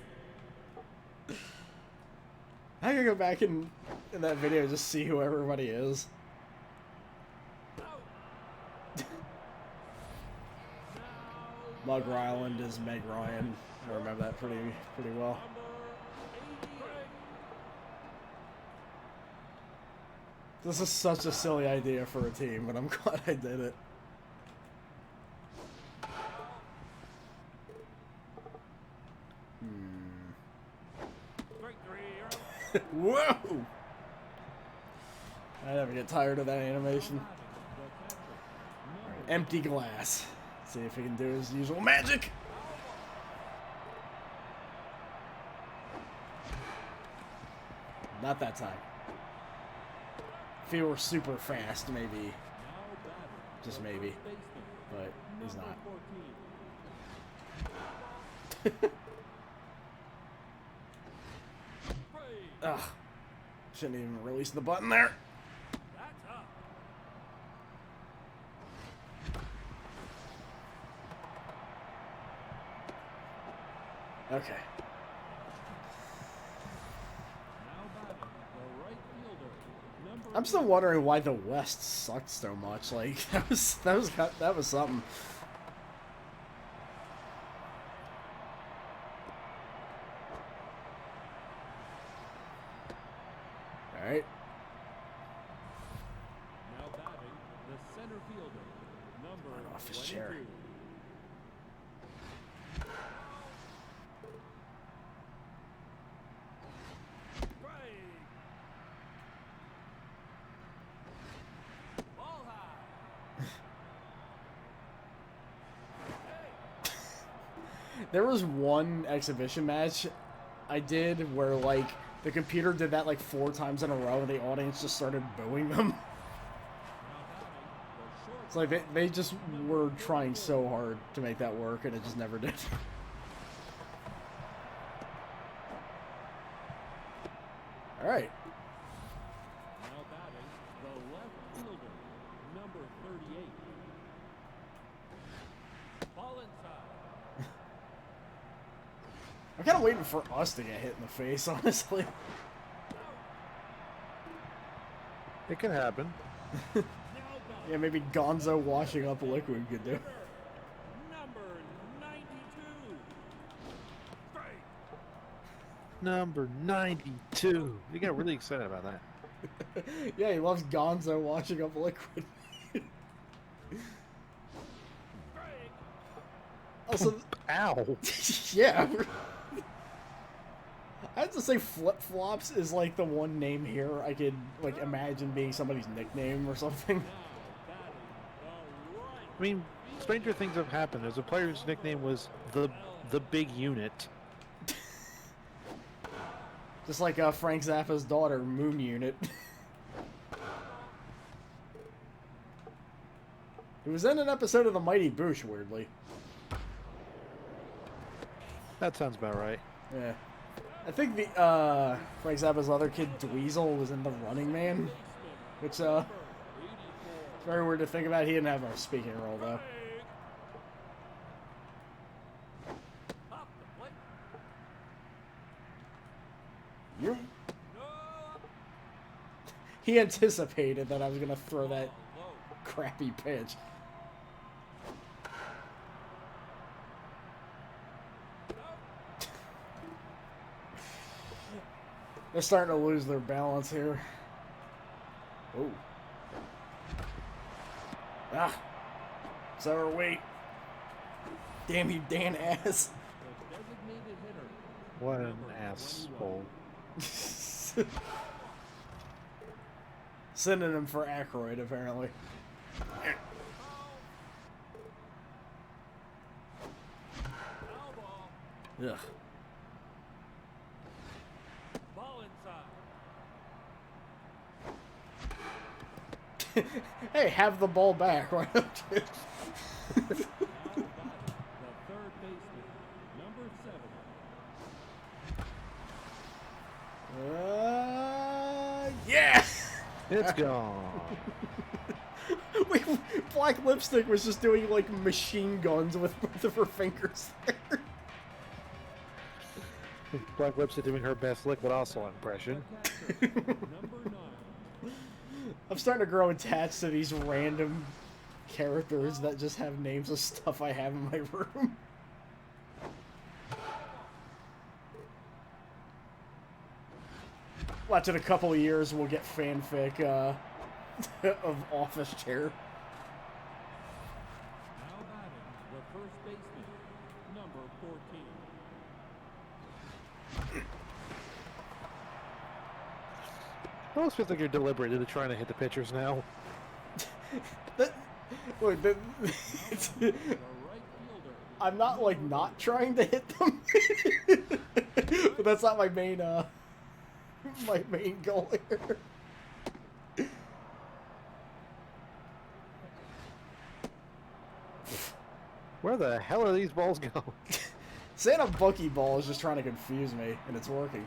I can go back in that video and just see who everybody is. Mug Ryland is Meg Ryan. I remember that pretty well. This is such a silly idea for a team, but I'm glad I did it. Whoa! I never get tired of that animation. Right, empty glass. See if he can do his usual magic. Not that time. If he were super fast, maybe. Just maybe. but he's Number not. 14. Break. Ugh. Shouldn't even release the button there. That's up. Okay. Now batting, the right fielder. Number I'm still wondering why the West sucked so much. Like that was something. All right. Now batting, the center fielder. Number Run off his 22. chair. Break. Ball high. There was one exhibition match I did where like the computer did that like 4 times in a row and the audience just started booing them. Now batting, the short. It's like they just were trying so hard to make that work and it just never did. All right. Now batting, the left fielder. Number 38. Ball inside. I'm kind of waiting for us to get hit in the face, honestly. It can happen. Now batting, Yeah, maybe Gonzo washing up liquid could do. number 92. Break. Number 92. You got really excited about that. Yeah, he loves Gonzo washing up liquid. Break. Also, Ow. yeah. I have to say Flip-Flops is like the one name here I could like imagine being somebody's nickname or something. Now batting, the right. I mean, stranger things have happened. There's a player whose nickname was the Big Unit. Just like Frank Zappa's daughter, Moon Unit. It was in an episode of The Mighty Boosh, weirdly. That sounds about right. Yeah. I think the Frank Zappa's other kid, Dweezil, was in The Running Man, which it's very weird to think about. He didn't have a speaking role though. Up the plate. You? No. He anticipated that I was gonna throw that Low. crappy pitch. They're starting to lose their balance here. Oh. Ah. So wait. Damn you, Dan ass. The designated hitter. What an Number asshole. Synonym for Ackroyd, apparently. Foul ball. Ugh. Ball inside. Hey, have the ball back. Why don't you? Now batting, the third baseman. Number 7. Yeah! It's gone. Wait, Black Lipstick was just doing, like, machine guns with both of her fingers there. Black Lipstick doing her best Liquid Oslo impression. Number 9. I'm starting to grow attached to these random characters that just have names of stuff I have in my room. Watch in a couple of years we'll get fanfic of Office Chair. Now batting, the first baseman. Number 14. It almost feels like you're deliberately trying to hit the pitchers now. Look, The right fielder. I'm not like not trying to hit them, but that's not my main goal here. Where the hell are these balls going? Saying a buckyball is just trying to confuse me, and it's working.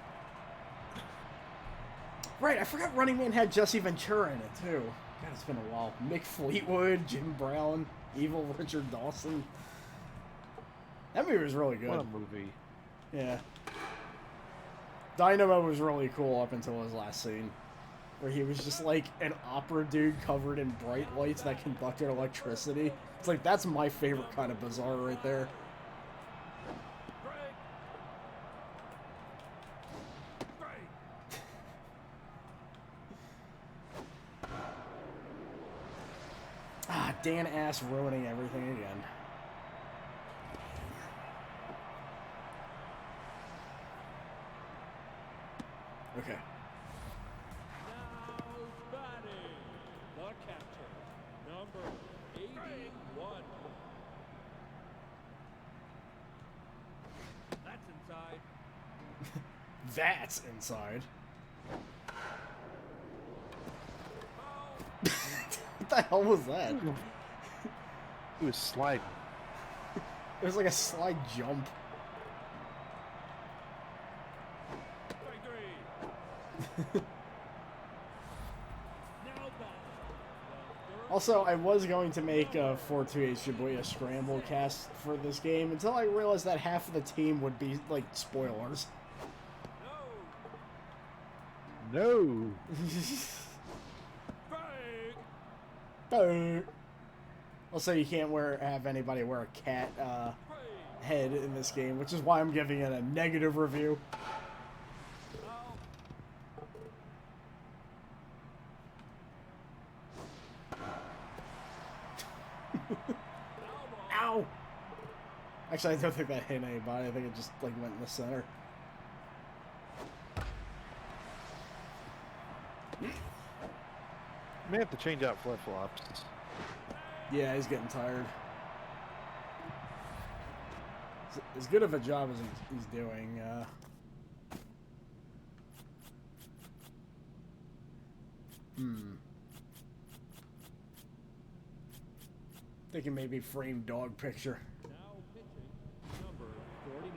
Right, I forgot Running Man had Jesse Ventura in it, too. God, it's been a while. Mick Fleetwood, Jim Brown, Evil Richard Dawson. That movie was really good. What a movie. Yeah. Dynamo was really cool up until his last scene, where he was just like an opera dude covered in bright lights that conducted electricity. It's like, that's my favorite kind of bizarre right there. Ah, Dan Ass ruining everything again. Okay. Now batting, the catcher, number 81. That's inside. That's inside. What the hell was that? He was sliding. It was like a slide jump. Strike three. Now batting, the third. Also, I was going to make a 428 Shibuya Scramble cast for this game until I realized that half of the team would be, like, spoilers. No. No. Strike. Also, you can't have anybody wear a cat head in this game, which is why I'm giving it a negative review. Ow! Actually, I don't think that hit anybody. I think it just like went in the center. May have to change out flip-flops. Yeah, he's getting tired. As good of a job as he's doing. Thinking maybe frame dog picture. Now pitching, number 49.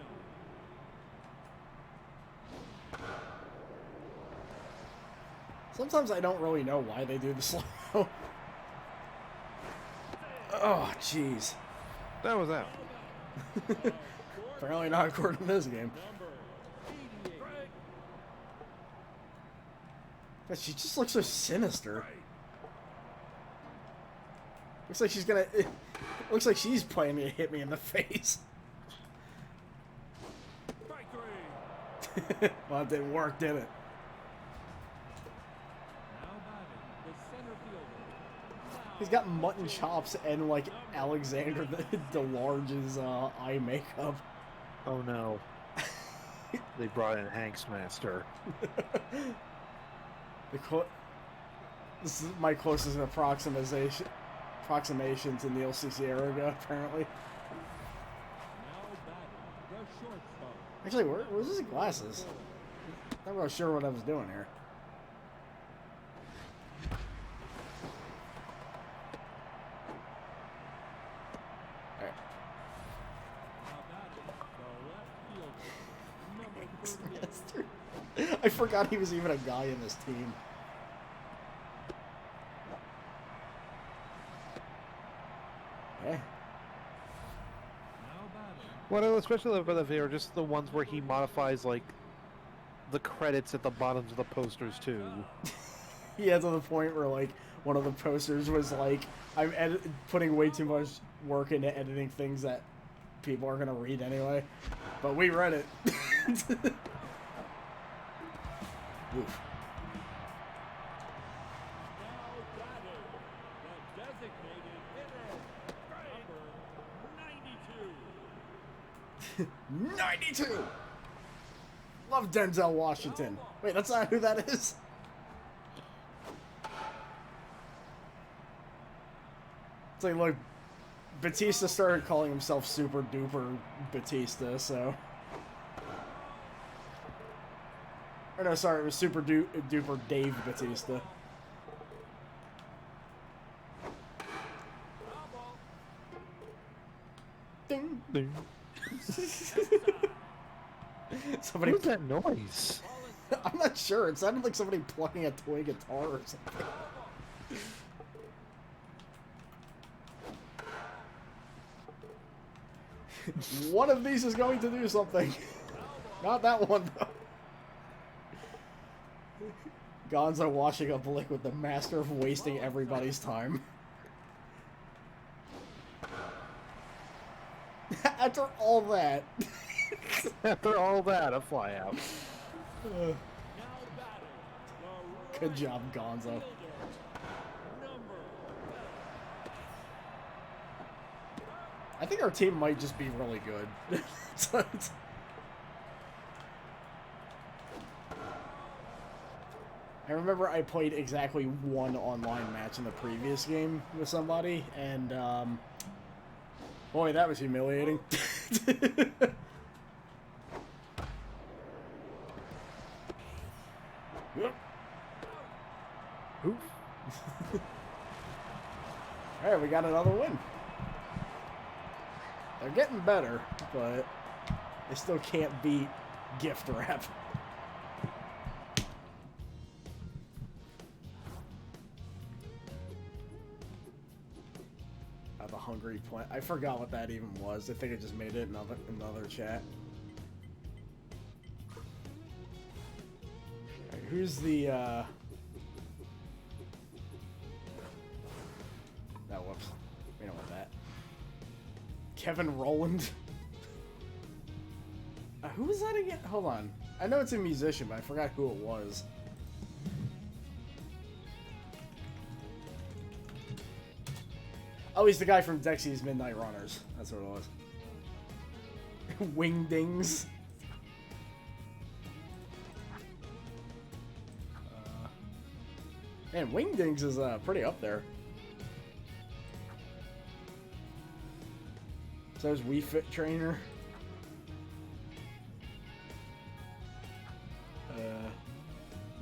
Sometimes I don't really know why they do the slow. Oh, jeez. That was out. Apparently not according to this game. Number 88. But she just looks so sinister. Looks like she's gonna. Looks like she's planning to hit me in the face. Strike three. Well, it didn't work, did it? Now batting, the center fielder. He's got mutton chops and like Alexander DeLarge's eye makeup. Oh no. They brought in Hank's master. This is my closest approximation to Neil Cicierega, apparently. Now batting, the shortstop. Actually, where's his glasses? Not really sure what I was doing here. Alright. Now batting, the left fielder. Number 38. I forgot he was even a guy in this team. Yeah. Now batting, What I especially love about the video are just the ones where he modifies, like, the credits at the bottoms of the posters, too. Yeah, to the point where, like, one of the posters was like, I'm putting way too much work into editing things that people are going to read anyway. But we read it. Oof. now batting, the designated hitter. Number 92. 92! Love Denzel Washington. Wait, that's not who that is? It's like, look, Batista started calling himself Super Duper Batista, so... Or no, sorry, it was Super Duper Dave Batista. Somebody. What was that noise? I'm not sure. It sounded like somebody plucking a toy guitar or something. One of these is going to do something. Not that one, though. Gonzo washing up Liquid, the master of wasting everybody's time. After all that. After all that, a fly out. Good job, Gonzo. I think our team might just be really good. I remember I played exactly one online match in the previous game with somebody, and boy, that was humiliating. Alright, we got another win. They're getting better, but they still can't beat gift wrap. The hungry plant. I forgot what that even was. I think I just made it in another chat. Right, who's the no, whoops. We don't want that. Kevin Rowland. Who was that again? Hold on. I know it's a musician, but I forgot who it was. Oh, he's the guy from Dexy's Midnight Runners. That's what it was. Wingdings. Man, Wingdings is pretty up there. So is Wii Fit Trainer.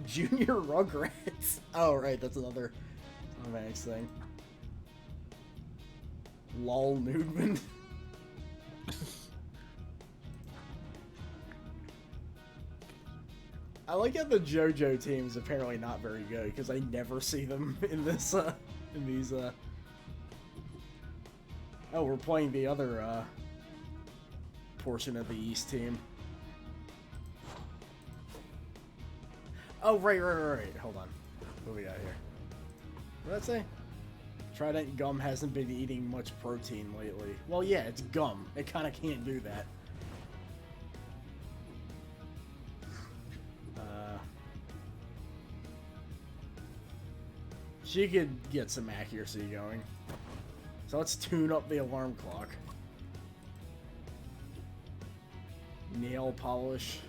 Junior Rugrats. Oh, right, that's another Max thing. Lol Nudeman. I like how the JoJo team is apparently not very good because I never see them in this in these Oh, we're playing the other portion of the East team. Oh, right. Hold on. What do we got here? What did I say? Trident Gum hasn't been eating much protein lately. Well, yeah, it's gum. It kind of can't do that. She could get some accuracy going. So let's tune up the alarm clock. Nail polish.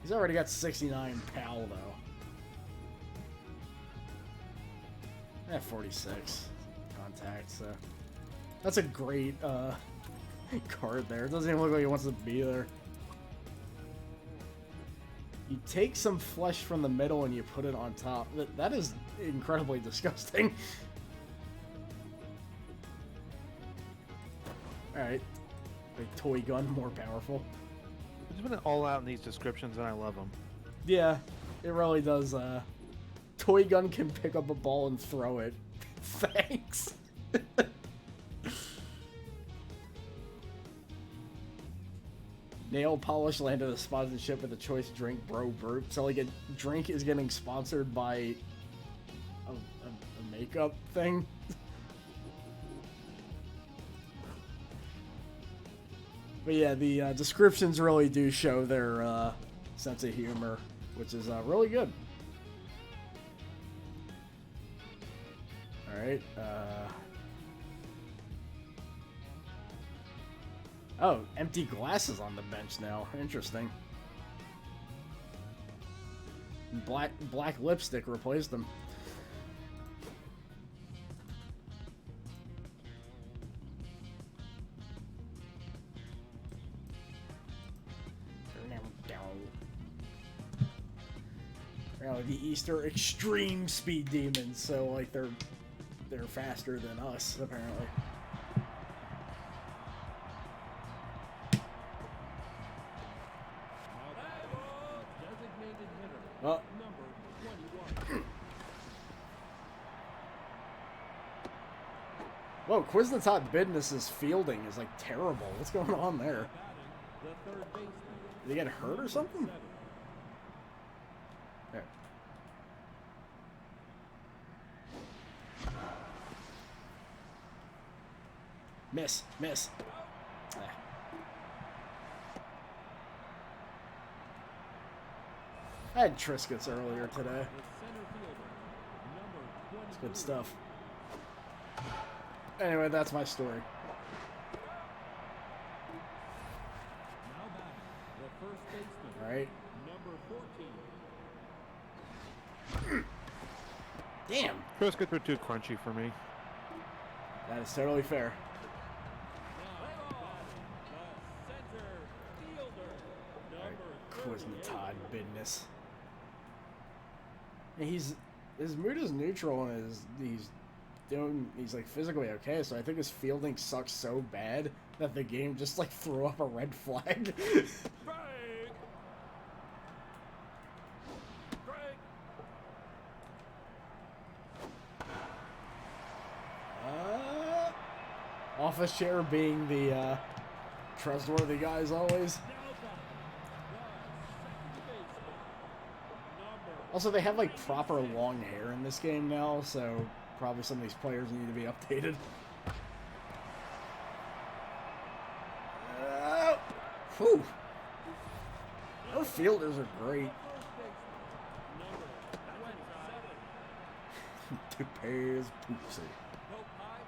He's already got 69 PAL, though. 46 contact, so that's a great card there. It doesn't even look like he wants to be there. You take some flesh from the middle and you put it on top. That is incredibly disgusting. Alright. Like toy gun, more powerful. It's been all out in these descriptions and I love them. Yeah, it really does. Toy gun can pick up a ball and throw it. Thanks. Nail polish landed a sponsorship with a choice drink bro group. So like a drink is getting sponsored by a makeup thing. But yeah, the descriptions really do show their sense of humor, which is really good. Alright, oh, empty glasses on the bench now. Interesting. Black lipstick replaced them. The Easter extreme speed demons, so like they're faster than us apparently. Oh, number 21. whoa, Kuznetsov Business's fielding is like terrible. What's going on there? Batting, the third baseman. Did he get hurt or something? 7. There. Miss, miss. Ah. I had Triscuits earlier today. The center fielder, number 22. It's good stuff. Anyway, that's my story. Now batting, the first baseman, All right. number 14. Damn. Triscuits are too crunchy for me. That is totally fair. Now batting, the center fielder, number 38. Kuznetsov Business. And his mood is neutral and he's like physically okay, so I think his fielding sucks so bad that the game just like threw up a red flag. Break! Break! Office chair being the trustworthy guy as always. Now batting, the second baseman, number Also, they have like proper long hair in this game now, so probably some of these players need to be updated. Whew. Our fielders are great. first baseman, number 27. Toupees poopsie. Hope high.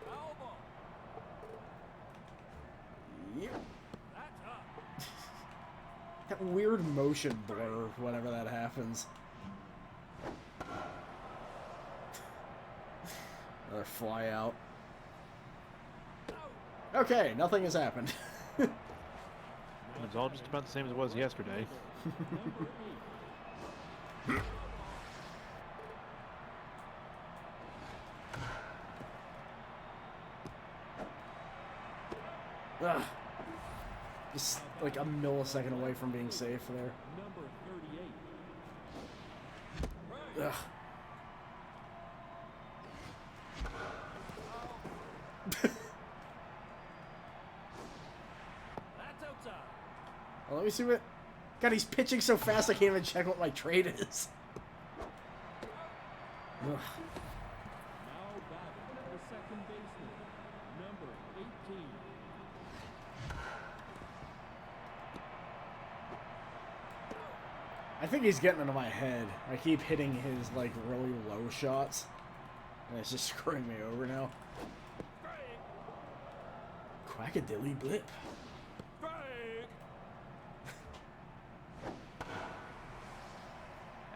Foul ball. Yep. That's up. That weird motion blur whenever that happens. Another fly out. Okay, nothing has happened. It's all just about the same as it was yesterday. Number 8. Ugh. Just like a millisecond away from being safe there. Number 38. Ugh. That's outside. Well, let me see what... God, he's pitching so fast I can't even check what my trade is. Ugh. Now batting, the second baseman, number 18. I think he's getting into my head. I keep hitting his, like, really low shots. And it's just screwing me over now. Quackadilly blip. Break!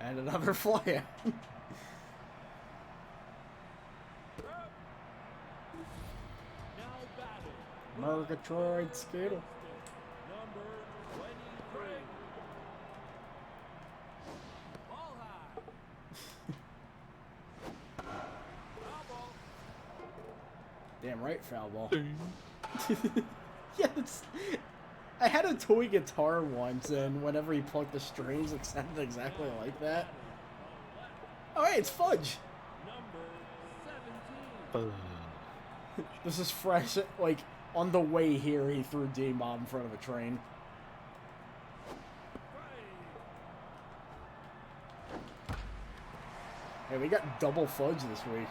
And another fly out. Now batting, Murgatroyd Skittle. number 23. Ball high. Foul ball. Damn right, foul ball. Yeah, I had a toy guitar once, and whenever he plucked the strings, it sounded exactly like that. Oh, hey, it's Fudge. Number 17. This is fresh. Like, on the way here, he threw D-Mob in front of a train. Hey, we got double Fudge this week.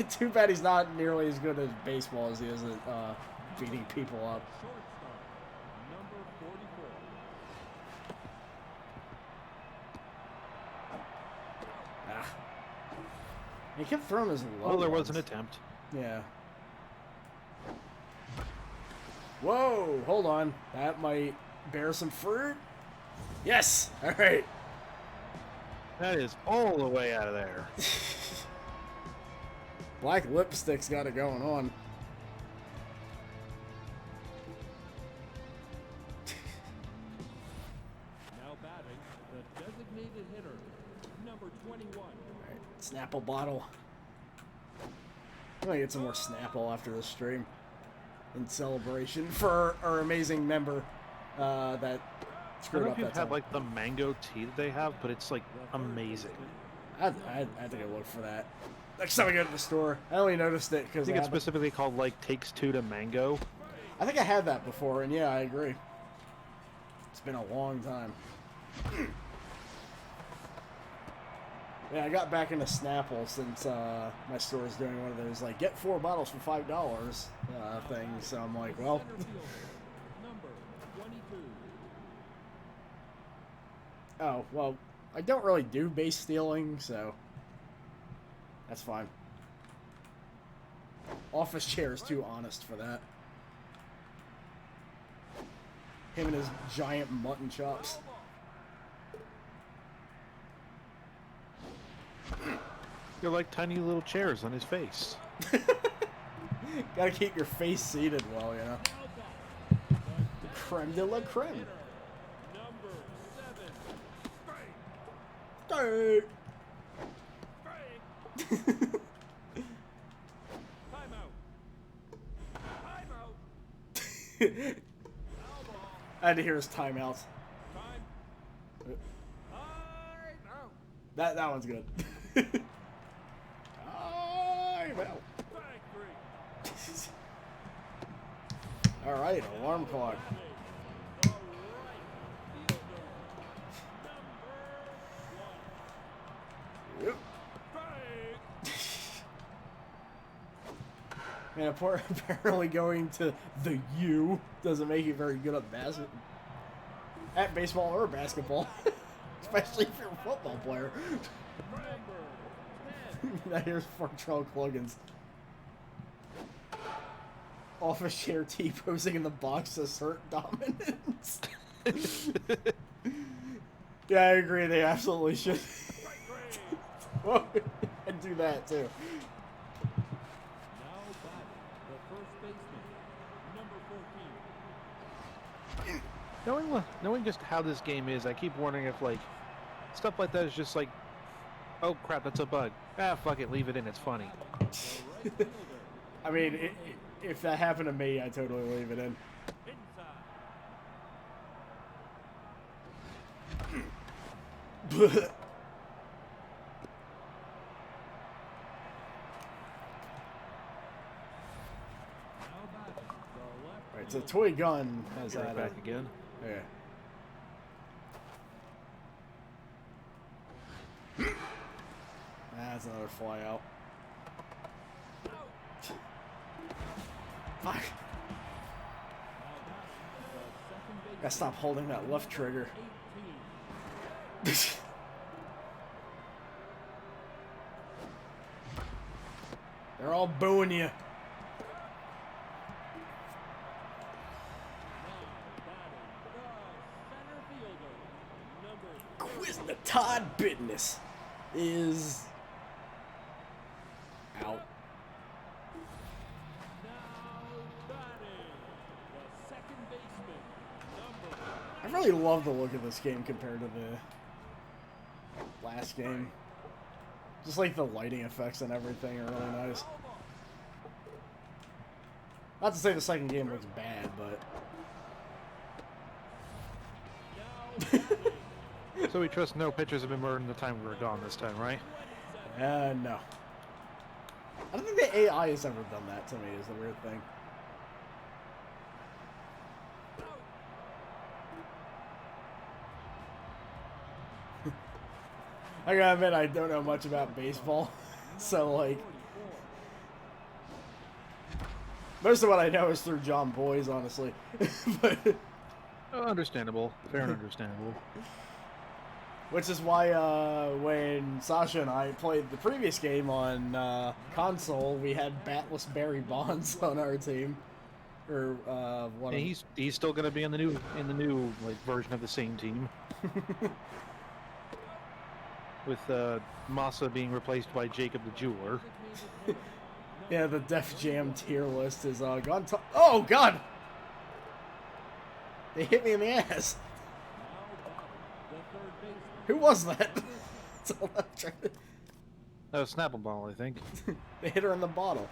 Too bad he's not nearly as good at baseball as he is at beating people up. Shortstop, number 44. Ah. He kept throwing his low Well, there was an ones. attempt. Yeah. Whoa, hold on. That might bear some fruit. Yes! Alright. That is all the way out of there. Black lipstick's got it going on. Now batting, the designated hitter, number 21. Alright, Snapple bottle. I'm gonna get some more Snapple after this stream. in celebration for our amazing member that I don't screwed know up if you've that had time. like the mango tea that they have, but it's like amazing. I have to go look for that. Next time I go to the store. I only noticed it I because think it's specifically called like Takes Two to Mango. I think I had that before, and yeah, I agree. It's been a long time. Yeah, I got back into Snapple since my store is doing one of those like get 4 bottles for $5 things. So I'm like, well, Center fielder, number 22. oh well, I don't really do base stealing, so that's fine. Office chair is too honest for that. Him and his giant mutton chops. They're like tiny little chairs on his face. Gotta keep your face seated well, you know. Creme de la creme. Number 7. Hey. Strike. Strike. Timeout. Timeout. Foul ball. I had to hear his timeouts. Time. Timeout. That one's good. Timeout. Strike 3. All right, alarm clock. The right fielder, number 1. Yep. Strike. Man, apparently going to the U doesn't make you very good at baseball or basketball, especially if you're a football player. Number 10. Now here's Fortrell Clogan's office chair T posing in the box to assert dominance. Yeah, I agree. They absolutely should. And do that too. Now batting, the first baseman, number 14. Knowing just how this game is, I keep wondering if like stuff like that is just like, oh crap, that's a bug. Ah, fuck it, leave it in. It's funny. The right fielder, I mean, if that happened to me, I'd totally leave it in. inside. Now batting, the left Right, so fielder. Toy Gun has Right that. back again. Yeah. That's another fly out. Fuck. Now batting, the second baseman, Gotta stop holding that left trigger. 18. They're all booing you. Now batting, the center fielder, number 30. Quiz the Todd Business is out. Now batting, the second baseman, number I really love the look of this game compared to the last game. Just like the lighting effects and everything are really nice. Not to say the second game looks bad, but So we trust no pitchers have been murdered in the time we were gone this time, right? no. I don't think the AI has ever done that to me, is the weird thing. I gotta admit, I don't know much about baseball, so like, most of what I know is through John Boy's, honestly. But, Understandable. Fair and understandable. which is why when Sasha and I played the previous game on console, we had batless Barry Bonds on our team, or one. And he's still gonna be in the new like version of the same team. With Massa being replaced by Jacob the Jeweler. Yeah, the Def Jam tier list is gone. Oh God! They hit me in the ass. Who was that? That's all I'm trying to... That was Snapple Ball, I think. They hit her in the bottle.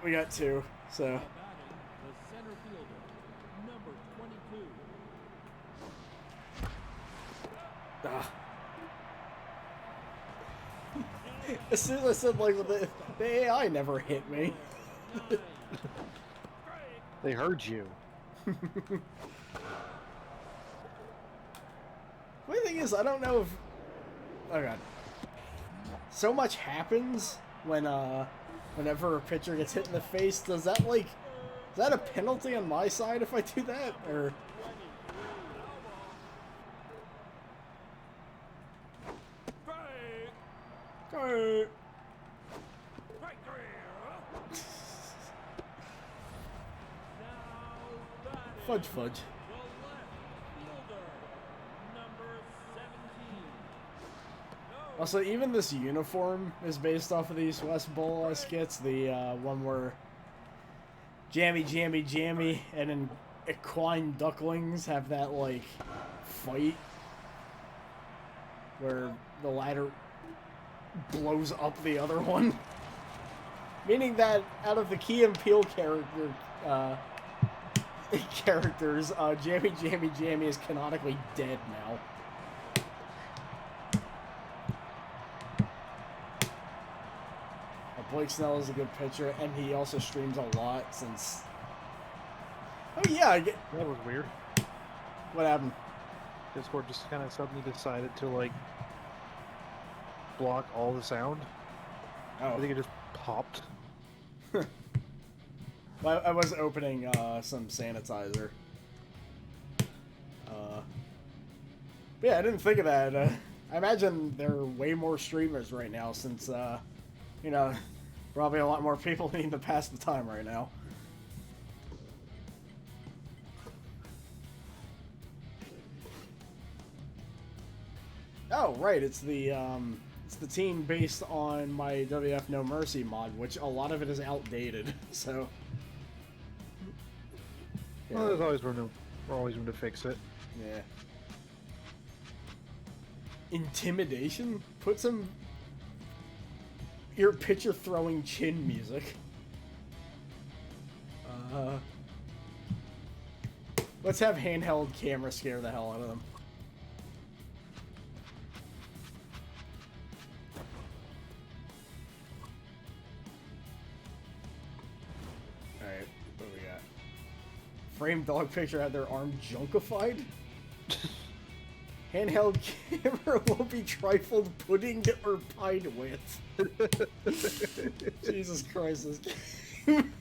we got two. So. Now batting, the center fielder, number 22. Ah. As soon as I said like the AI never hit me. 9. They heard you. Funny thing is, I don't know if. Oh god. So much happens when whenever a pitcher gets hit in the face. Does that like, is that a penalty on my side if I do that, or? Strike. Alright. Strike 3. Now batting, Fudge fudge. the left fielder, number 17. Also, even this uniform is based off of the East West Bowl skits. The one where Jammy, Jammy, Jammy, and then equine ducklings have that like fight where the latter blows up the other one. Meaning that out of the Key and Peele characters, Jammy, Jammy, Jammy is canonically dead now. Blake Snell is a good pitcher, and he also streams a lot since. Oh yeah, That was weird. what happened? Discord just kind of suddenly decided to like block all the sound. I Oh, think it just popped. well, I was opening some sanitizer. But yeah, I didn't think of that. I imagine there are way more streamers right now since, you know, probably a lot more people need to pass the time right now. Oh, right, it's the team based on my WF No Mercy mod, which a lot of it is outdated. So, yeah. Well, there's always room to fix it. Yeah. Intimidation? Put some your pitcher throwing chin music. Let's have handheld camera scare the hell out of them. Alright, what do we got? Framed dog picture had their arm junkified? Handheld camera will be trifled, puddinged, or pied with. Jesus Christ, this game.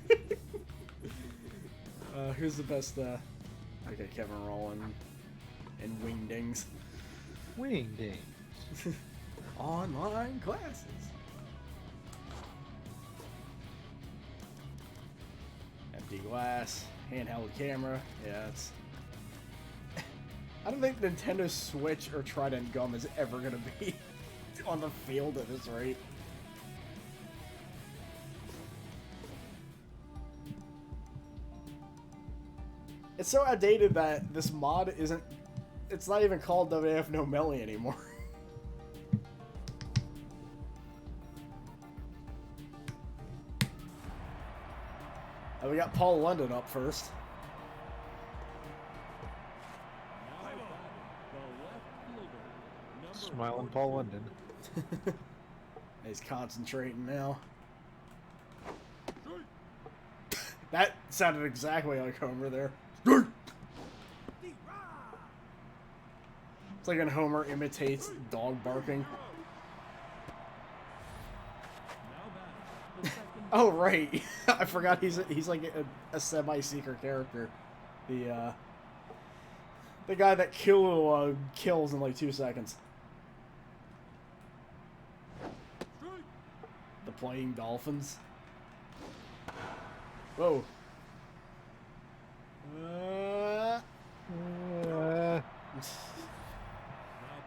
Who's the best, okay, Kevin Rowland and Wingdings. Wingdings. Online classes. Empty glass, handheld camera. Yeah, it's. I don't think Nintendo Switch or Trident Gum is ever gonna be on the field at this rate. It's so outdated that this mod isn't. It's not even called WF No Melly anymore. We got Paul London up first. Now batting, the left fielder, number Smiling Paul London. He's concentrating now. That sounded exactly like Homer there. It's like when Homer imitates dog barking. Now batting, the second Oh right, I forgot he's like a semi-secret character. The guy that kills in like 2 seconds. strike. The Playing Dolphins. Whoa. Uh, Now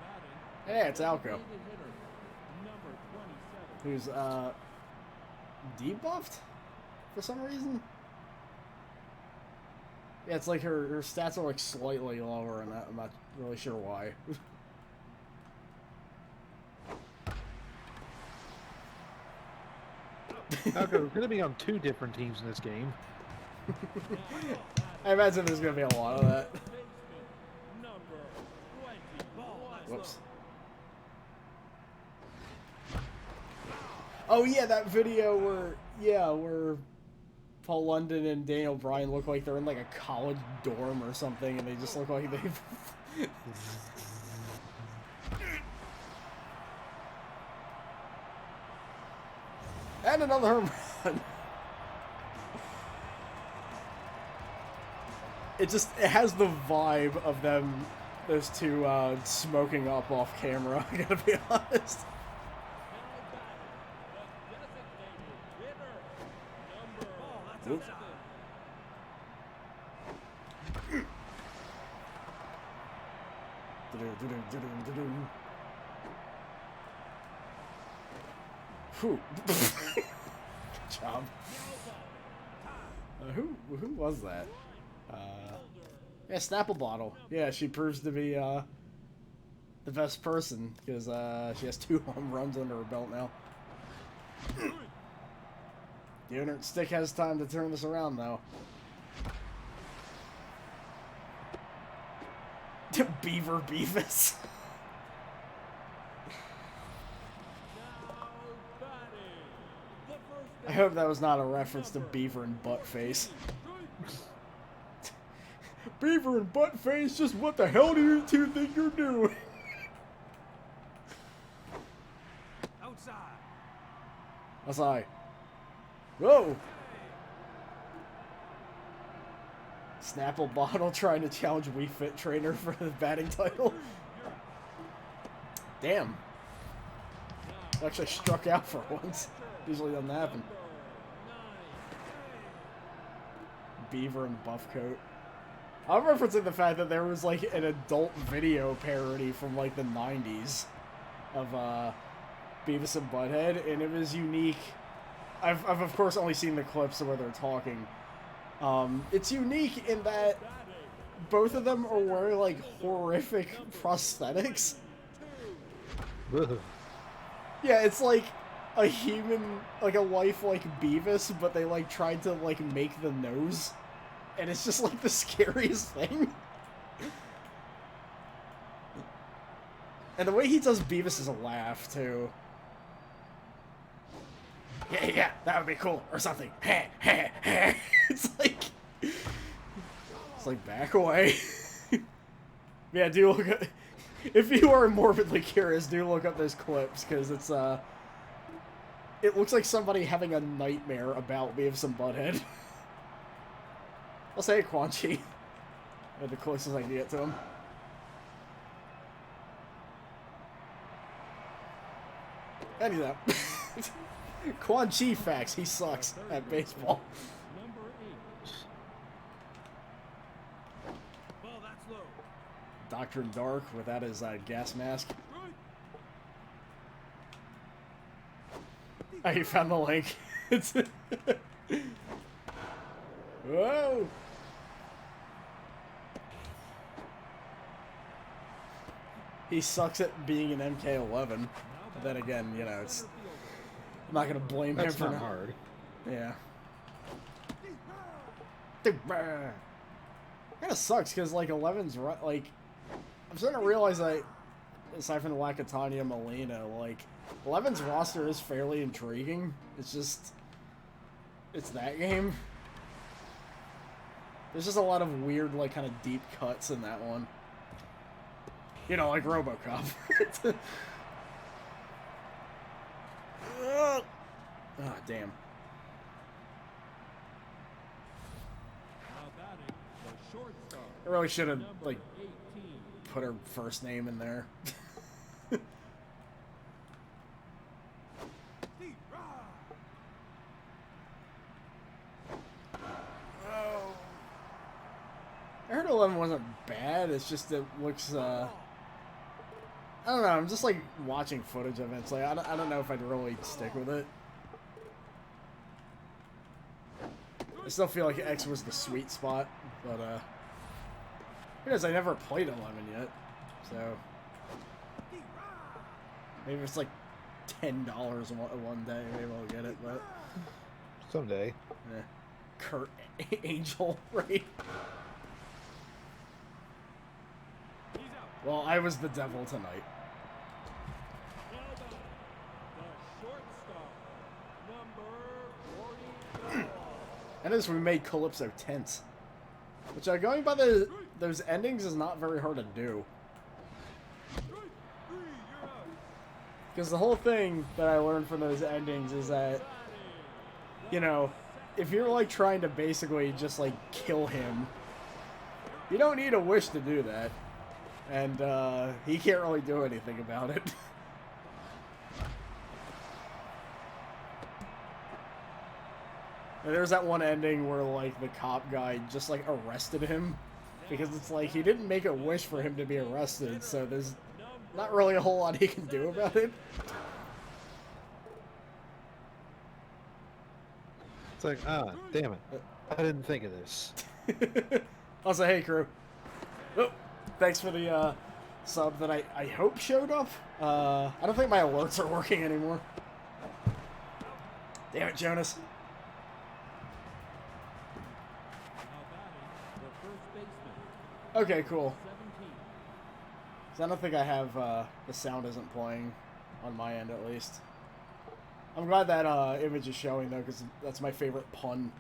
batting, Yeah, it's Alco. designated hitter, number 27. Who's debuffed for some reason. Yeah, it's like her stats are like slightly lower, and I'm not really sure why. Okay, we're gonna be on 2 different teams in this game. I imagine there's gonna be a lot of that. Number 20. Whoops. Oh yeah, that video where Paul London and Daniel Bryan look like they're in like a college dorm or something, and they just look like they've. And another home run. It has the vibe of them, those two smoking up off camera. I gotta be honest. Oop. Whew. Good job. Who was that? Yeah, Snapple Bottle. Yeah, she proves to be the best person because she has 2 home runs under her belt now. The owner stick has time to turn this around though. Beaver Beavis. I hope that was not a reference to Beaver and Buttface. Beaver and Buttface, just what the hell do you two think you're doing? Outside. Whoa! Snapple Bottle trying to challenge Wii Fit Trainer for the batting title. Damn. Actually struck out for once. Usually doesn't happen. Beaver and Buffcoat. I'm referencing the fact that there was like an adult video parody from like the 90s of Beavis and Butthead, and it was unique. I've of course only seen the clips of where they're talking. It's unique in that both of them are wearing like horrific prosthetics. Yeah, it's like a human, like a lifelike Beavis, but they like tried to like make the nose, and it's just like the scariest thing. And the way he does Beavis is a laugh too. Yeah, that would be cool or something. It's like back away. Yeah, do look at, if you are morbidly curious, do look up those clips because it's it looks like somebody having a nightmare about Beavis and Butthead. I'll say Quan Chi. The closest I can get to him. Anyhow. Quan Chi facts, he sucks at baseball. Number 8. Ball, that's low. Doctor Dark without his gas mask. Oh, you found the link. It's whoa! He sucks at being an MK11. But then again, you know, it's. I'm not gonna blame him for not hard. Yeah. Kinda sucks because like 11's right. Like, I'm starting to realize that aside from the lack of Tanya Molina, like 11's roster is fairly intriguing. It's just, it's that game. There's just a lot of weird, like, kind of deep cuts in that one. You know, like RoboCop. Oh, damn. Now batting, the shortstop. I really should have, Number like, 18. put her first name in there. I heard 11 wasn't bad, it's just it looks, I don't know, I'm just like watching footage of it, it's like, I don't know if I'd really stick with it. I still feel like X was the sweet spot, but, who knows, I never played 11 yet, so. Maybe it's like $10 one day. Maybe I'll get it, but Someday. Kurt Angel, right? Well, I was the devil tonight. Well done. The shortstop, number 44. And as we made Calypso tense. Which, going by those endings is not very hard to do. Because the whole thing that I learned from those endings is that, you know, if you're, like, trying to basically just, like, kill him, you don't need a wish to do that. And, he can't really do anything about it. And there's that one ending where, like, the cop guy just, like, arrested him. Because it's like, he didn't make a wish for him to be arrested, so there's not really a whole lot he can do about it. It's like, damn it. I didn't think of this. Also, hey, crew. Oh, thanks for the, sub that I hope showed up. I don't think my alerts are working anymore. Damn it, Jonas. Now batting, the first baseman, Okay, cool. 17. So I don't think I have, the sound isn't playing on my end, at least. I'm glad that, image is showing, though, because that's my favorite pun.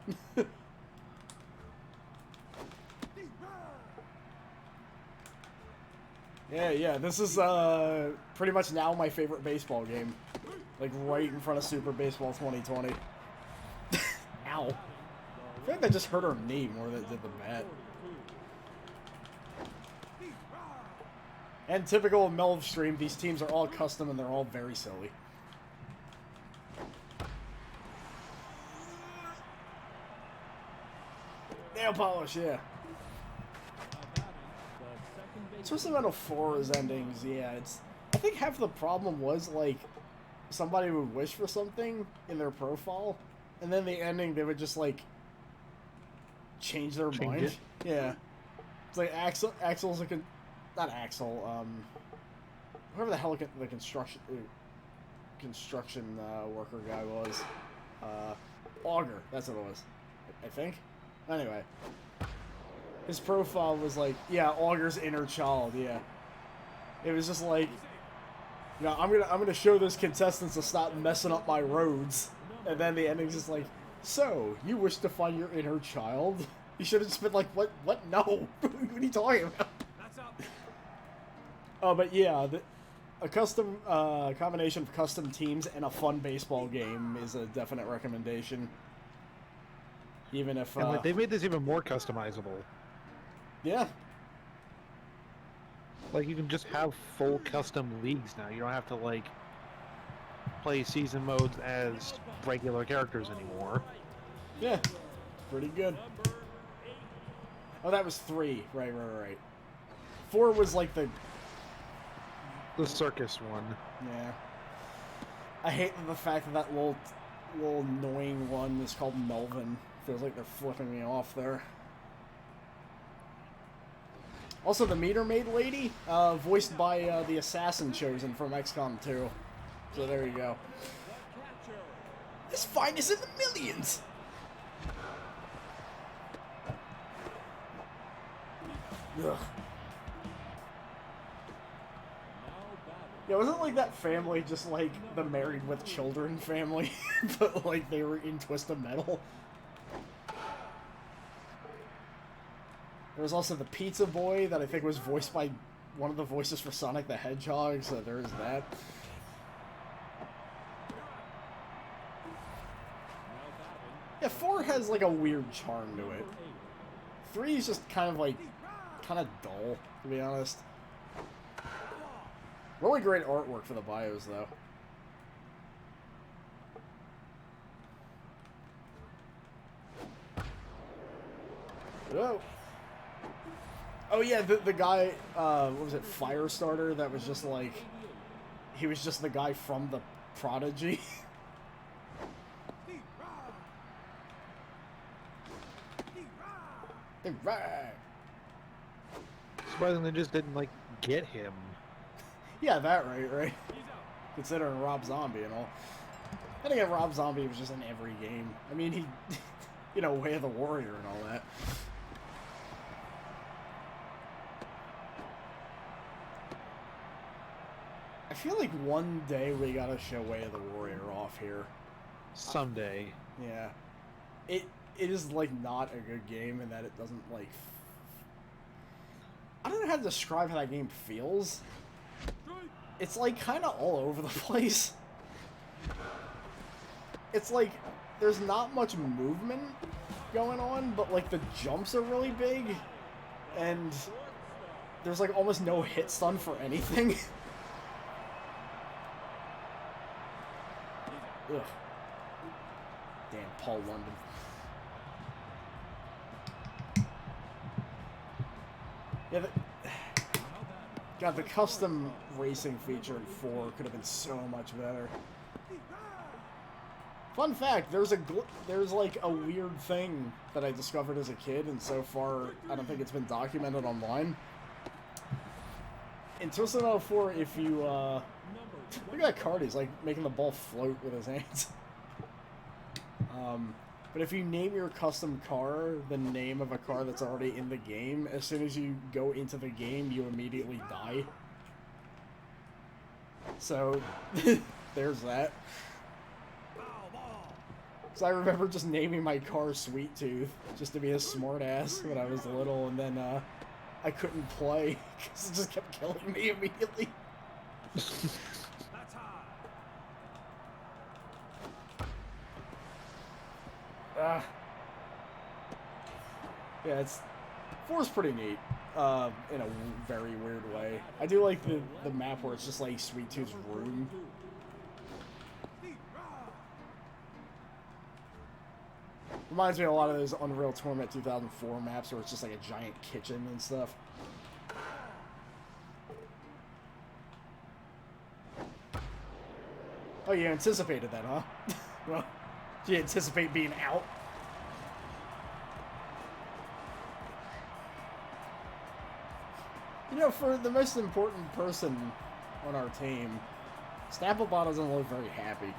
Yeah, this is, pretty much now my favorite baseball game. Like, right in front of Super Baseball 2020. Ow. I feel like that just hurt her knee more than it did the bat. And typical of Melvstream, these teams are all custom and they're all very silly. Nail polish, yeah. Especially Metal 4's endings, yeah, it's... I think half the problem was, like, somebody would wish for something in their profile, and then the ending, they would just, like, change their mind. It? Yeah. It's like Axel's a... Not Axel, whoever the hell the construction worker guy was. Augur, that's what it was. I think? Anyway. His profile was like, yeah, Augur's inner child, yeah. It was just like, you know, I'm gonna show those contestants to stop messing up my roads. And then the ending's just like, so, you wish to find your inner child? You should have just been like, what? No. What are you talking about? But yeah, a custom, combination of custom teams and a fun baseball game is a definite recommendation. Even if, And like, they made this even more customizable. Yeah. Like, you can just have full custom leagues now. You don't have to, like, play season modes as regular characters anymore. Yeah. Pretty good. Oh, that was 3. Right. 4 was like the circus one. Yeah. I hate the fact that little annoying one is called Melvin. Feels like they're flipping me off there. Also, the meter maid lady, voiced by the assassin chosen from XCOM 2. So there you go. This fight is in the millions! Ugh. Yeah, wasn't like that family just like the Married with Children family, but like they were in Twisted Metal? There was also the Pizza Boy that I think was voiced by one of the voices for Sonic the Hedgehog, so there is that. Yeah, 4 has like a weird charm to it. 3 is just kind of dull, to be honest. Really great artwork for the bios, though. Whoa. Oh yeah, the guy, what was it, Firestarter, that was just like, he was just the guy from the Prodigy. Surprisingly, they just didn't, like, get him. Yeah, that right. considering Rob Zombie and all. And again, Rob Zombie was just in every game. I mean, he, you know, Way of the Warrior and all that. I feel like one day we gotta show Way of the Warrior off here. Someday. Yeah. It is, like, not a good game in that it doesn't, like... I don't know how to describe how that game feels. It's, like, kind of all over the place. It's, like, there's not much movement going on, but, like, the jumps are really big. And there's, like, almost no hit stun for anything. Ugh. Damn, Paul London. Yeah, God, the custom racing feature in 4 could have been so much better. Fun fact, there's like a weird thing that I discovered as a kid, and so far I don't think it's been documented online. In Twisted Metal 4, if you look at that card, he's like making the ball float with his hands. But if you name your custom car the name of a car that's already in the game, as soon as you go into the game, you immediately die. So, there's that. So I remember just naming my car Sweet Tooth, just to be a smartass when I was little, and then I couldn't play, because it just kept killing me immediately. Yeah, 4's pretty neat, in a very weird way. I do like the map where it's just like Sweet Tooth's room. Reminds me of a lot of those Unreal Tournament 2004 maps where it's just like a giant kitchen and stuff. Oh, you anticipated that, huh? Well, do you anticipate being out? You know, for the most important person on our team, Snapple doesn't look very happy.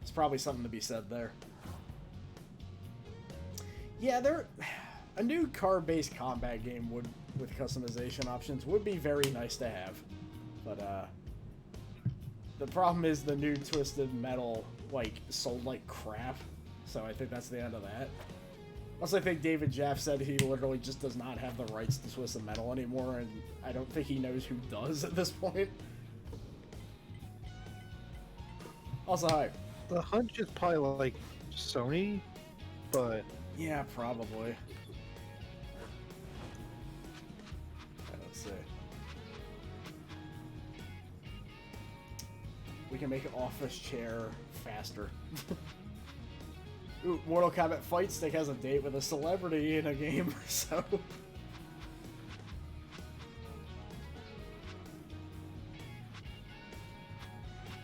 There's probably something to be said there. Yeah, a new car-based combat game with customization options would be very nice to have. But, the problem is the new Twisted Metal, like, sold like crap. So I think that's the end of that. Also, I think David Jaff said he literally just does not have the rights to Twisted Metal anymore, and I don't think he knows who does at this point. Also, hi. The hunch is probably like Sony, but... Yeah, probably. Let's see. We can make an office chair faster. Ooh, Mortal Kombat Fight Stick has a date with a celebrity in a game, so...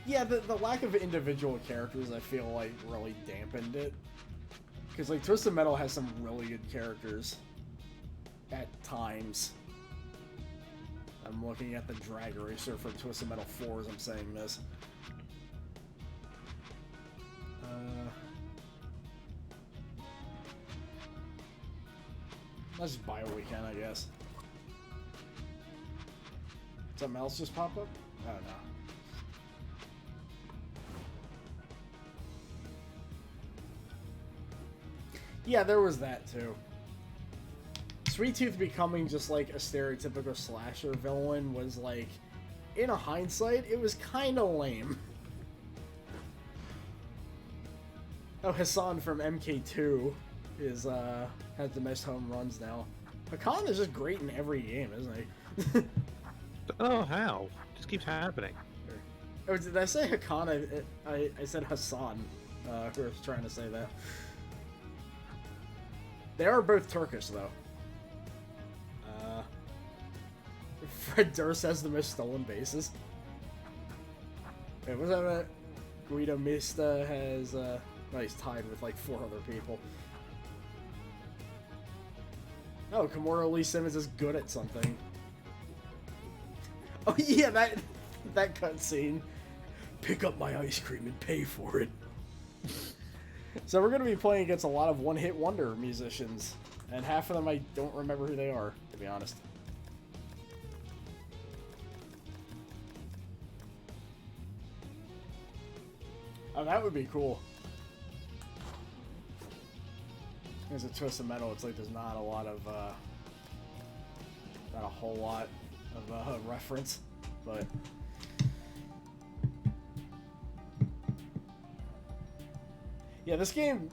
Yeah, the lack of individual characters, I feel like, really dampened it. Because, like, Twisted Metal has some really good characters at times. I'm looking at the drag racer for Twisted Metal 4 as I'm saying this. Let's just buy what we can, I guess. Something else just pop up? I don't know. Yeah, there was that too. Sweet Tooth becoming just like a stereotypical slasher villain was like, in a hindsight, it was kind of lame. Oh, Hassan from MK2 is has the most home runs now. Hakan is just great in every game, isn't he? Oh, how? Just keeps happening. Oh, did I say Hakan? I said Hassan. Who was trying to say that. They are both Turkish, though. Fred Durst has the most stolen bases. Wait, what's that? Guido Mista has, no, he's tied with like 4 other people. Oh, Kimura Lee Simmons is good at something. Oh yeah, that cutscene. Pick up my ice cream and pay for it. So we're gonna be playing against a lot of one-hit wonder musicians, and half of them I don't remember who they are, to be honest. Oh, that would be cool. There's a twist of metal. It's like there's not a lot of, not a whole lot of reference, but. Yeah, this game,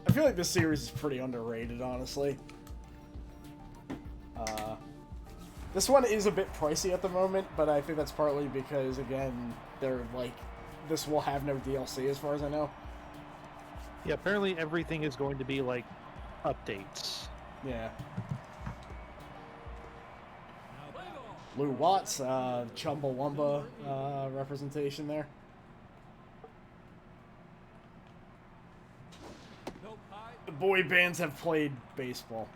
I feel like this series is pretty underrated, honestly. This one is a bit pricey at the moment, but I think that's partly because, again, they're like, this will have no DLC as far as I know. Yeah, apparently everything is going to be like updates. Yeah. Lou Watts, Chumbawamba representation there. The boy bands have played baseball.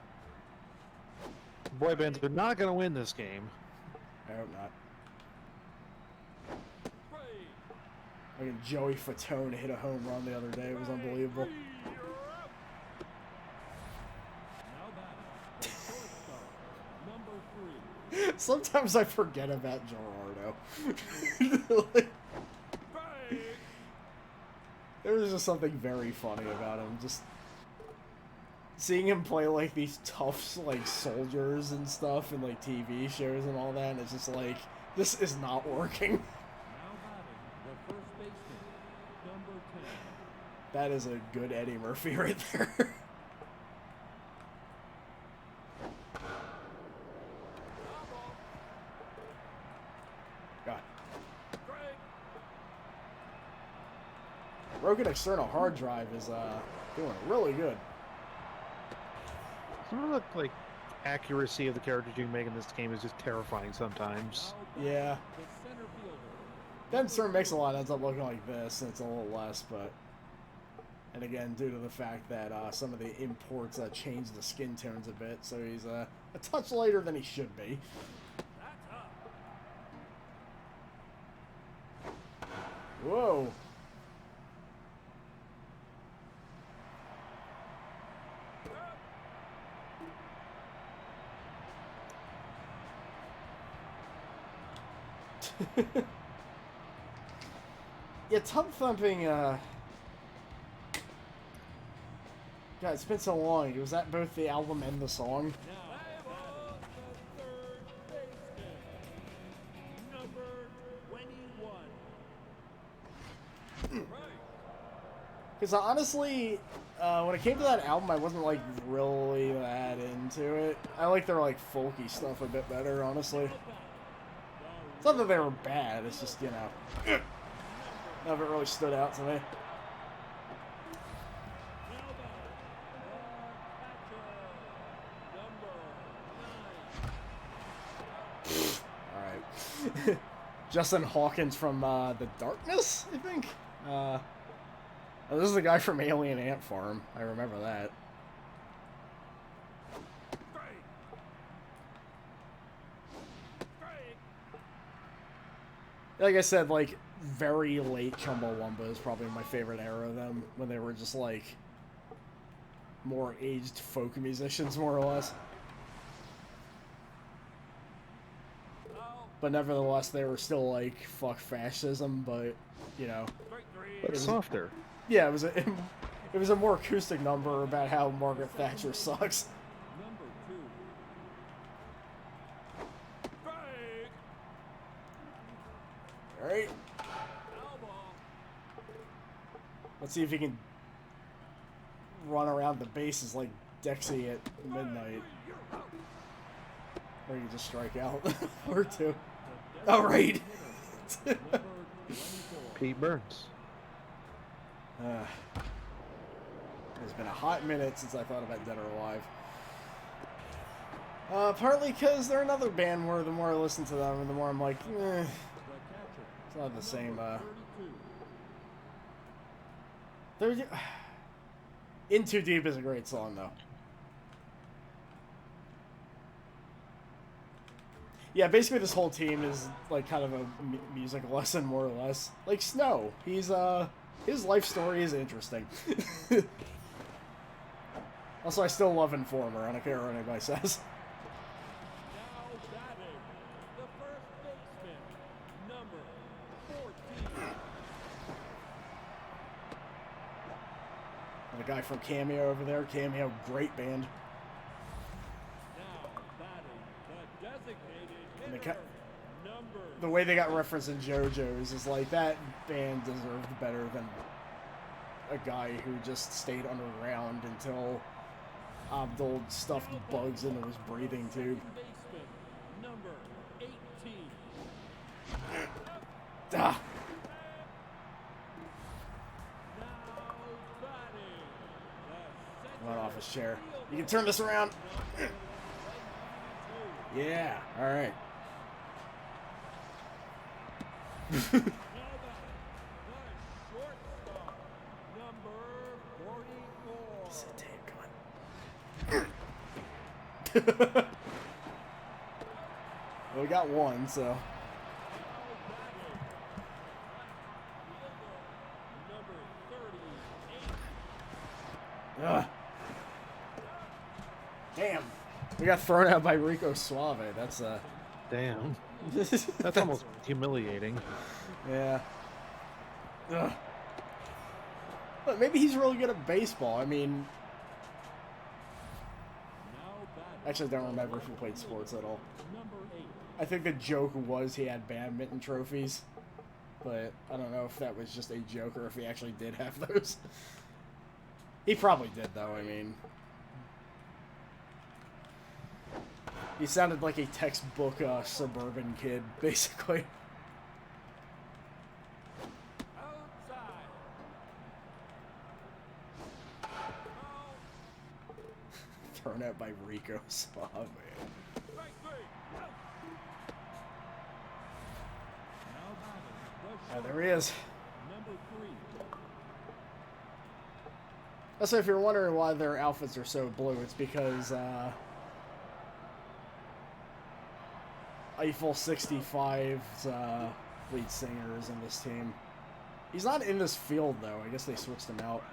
Boy bands are not going to win this game. I hope not. Like Joey Fatone hit a home run the other day. It was unbelievable. Sometimes I forget about Gerardo. Like, there's just something very funny about him. Just seeing him play like these tough like soldiers and stuff in like TV shows and all that, and it's just like, this is not working. That is a good Eddie Murphy right there. God. Broken external hard drive is doing really good. Some of the like accuracy of the characters you can make in this game is just terrifying sometimes. Yeah. Then Sir Mix-a-Lot ends up looking like this, and it's a little less, but. And again, due to the fact that some of the imports changed the skin tones a bit, so he's a touch lighter than he should be. Whoa. Yeah, Tub Thumping, God, it's been so long. Was that both the album and the song? Because honestly, when it came to that album, I wasn't like really that into it. I like their like folky stuff a bit better, honestly. It's not that they were bad. It's just, you know, none of it really stood out to me. Justin Hawkins from The Darkness, I think. Oh, this is the guy from Alien Ant Farm. I remember that. Like I said, like, very late Chumbawamba is probably my favorite era of them, when they were just, like, more aged folk musicians, more or less. But nevertheless, they were still like, fuck fascism, but, you know. But softer. Yeah, it was a more acoustic number about how Margaret Thatcher sucks. Alright. Let's see if he can run around the bases like Dexy at midnight. Or you can just strike out. Or two. Alright. Pete Burns. It's been a hot minute since I thought about Dead or Alive. Partly because they're another band where the more I listen to them, the more I'm like, it's not the same, In Too Deep is a great song, though. Yeah, basically this whole team is like kind of a music lesson, more or less. Like Snow, he's his life story is interesting. Also, I still love Informer. I don't care what anybody says. Now batting, the first baseman, number 14. And the guy from Cameo over there, Cameo, great band. Now batting, the designated And hitter, number the way they got referenced in JoJo's is like that band deserved better than a guy who just stayed underground until Abdul stuffed bugs into his breathing tube. baseman, number 18. Ah, Now batting, the went off his chair. You can turn this around. Yeah, all right. Now batting, the shortstop, number 44. Well, we got one, so. Ugh. Damn. We got thrown out by Rico Suave. That's Damn. That's almost humiliating. Yeah. Ugh. But maybe he's really good at baseball. I mean, actually, I don't remember if he played sports at all. I think the joke was he had badminton trophies, but I don't know if that was just a joke or if he actually did have those. He probably did, though. I mean, he sounded like a textbook suburban kid, basically. Outside. Thrown out by Rico Suave. Strike three. Out. Now batting, the There he is. number 3. So if you're wondering why their outfits are so blue, it's because Eiffel 65's lead singer is in this team. He's not in this field, though. I guess they switched him out.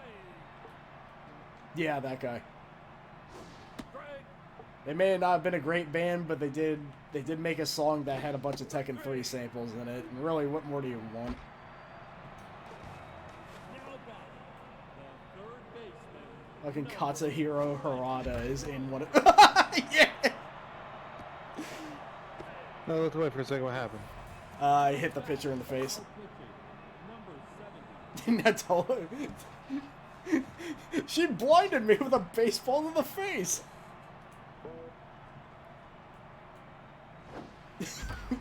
Yeah, that guy. They may not have been a great band, but they did make a song that had a bunch of Tekken 3 samples in it. And really, what more do you want? Fucking Katsuhiro Harada is in one of... Yeah! No, look away for a second. What happened? I hit the pitcher in the face. That's all. She blinded me with a baseball in the face.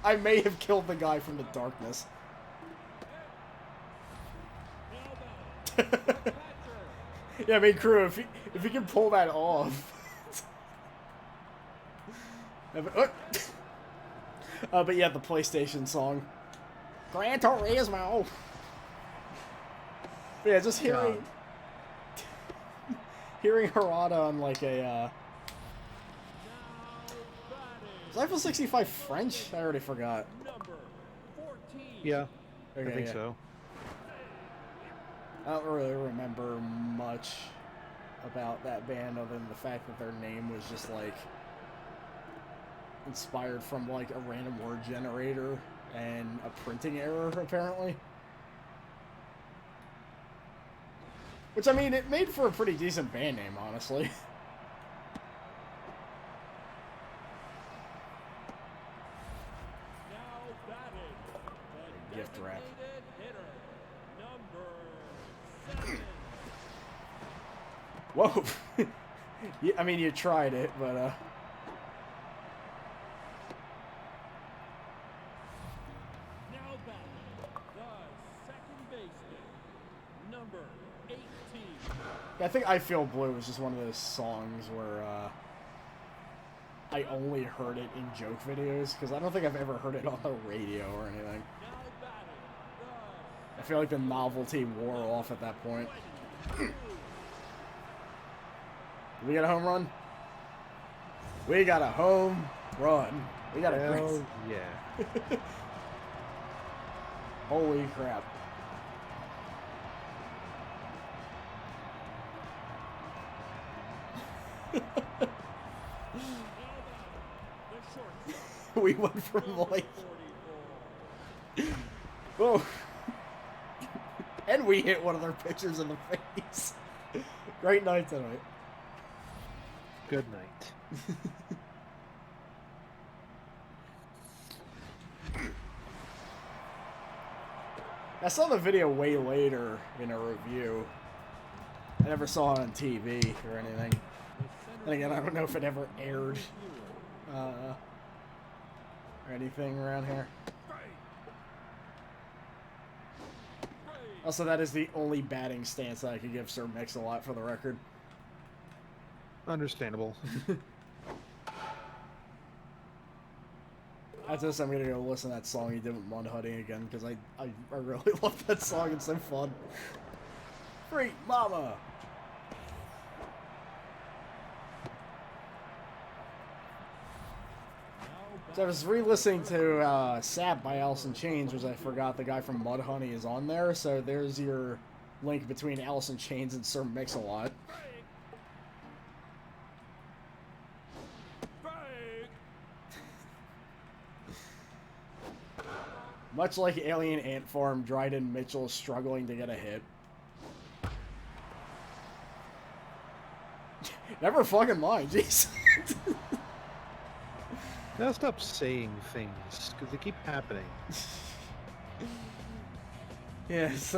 I may have killed the guy from the darkness. Yeah, I mean, crew, if you can pull that off. But yeah, the PlayStation song. Gran Turismo. Yeah, just hearing Harada on like a is Eiffel 65 French? I already forgot. Yeah, Okay, I think yeah. so. I don't really remember much about that band other than the fact that their name was just like inspired from like a random word generator and a printing error, apparently. Which, I mean, it made for a pretty decent band name, honestly. Gift wrap. Whoa! Yeah, I mean, you tried it, but Now batting, the second baseman, number 18. I think I Feel Blue is just one of those songs where I only heard it in joke videos, because I don't think I've ever heard it on the radio or anything. Now batting, I feel like the novelty wore off at that point. We got a home run? We got a home run. We got a Hell great... yeah. Holy crap. We went from like... Whoa. And we hit one of their pitchers in the face. Great night tonight. Good night. I saw the video way later in a review. I never saw it on TV or anything. And again, I don't know if it ever aired or anything around here. Also, that is the only batting stance that I could give Sir Mix-a-Lot for the record. Understandable. After this, I'm gonna go listen to that song he did with Mudhoney again, because I really love that song. It's so fun. Freak Mama! So I was re-listening to Sap by Alice in Chains, which I forgot the guy from Mudhoney is on there, so there's your link between Alice in Chains and Sir Mix-a-Lot. Much like Alien Ant Farm, Dryden Mitchell is struggling to get a hit. Never fucking mind, jeez. Now stop saying things, because they keep happening. Yes,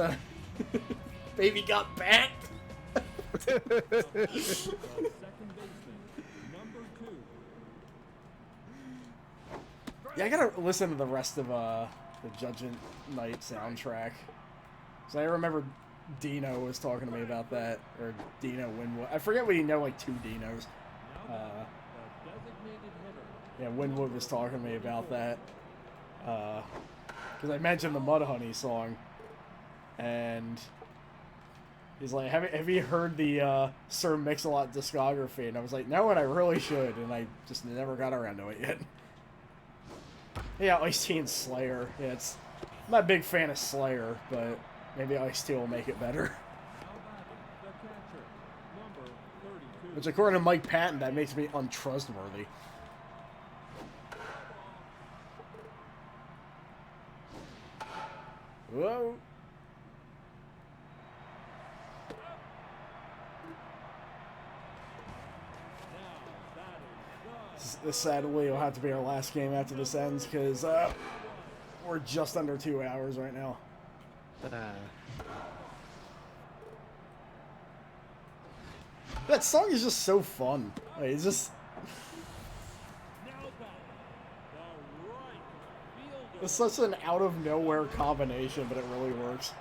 baby got back. Second baseman, number 2. Yeah, I gotta listen to the rest of the Judgment Night soundtrack. So I remember Dino was talking to me about that, or Dino Winwood. I forget we know like 2 Dinos. Yeah, Winwood was talking to me about that. Because I mentioned the Mudhoney song. And he's like, have you heard the Sir Mix-a-Lot discography? And I was like, no, and I really should. And I just never got around to it yet. Yeah, Ice-T and Slayer. Yeah, I'm not a big fan of Slayer, but maybe Ice-T will make it better. Which, according to Mike Patton, that makes me untrustworthy. Whoa. This sadly will have to be our last game after this ends, because we're just under 2 hours right now. That song is just so fun. Like, it's just... It's such an out-of-nowhere combination, but it really works.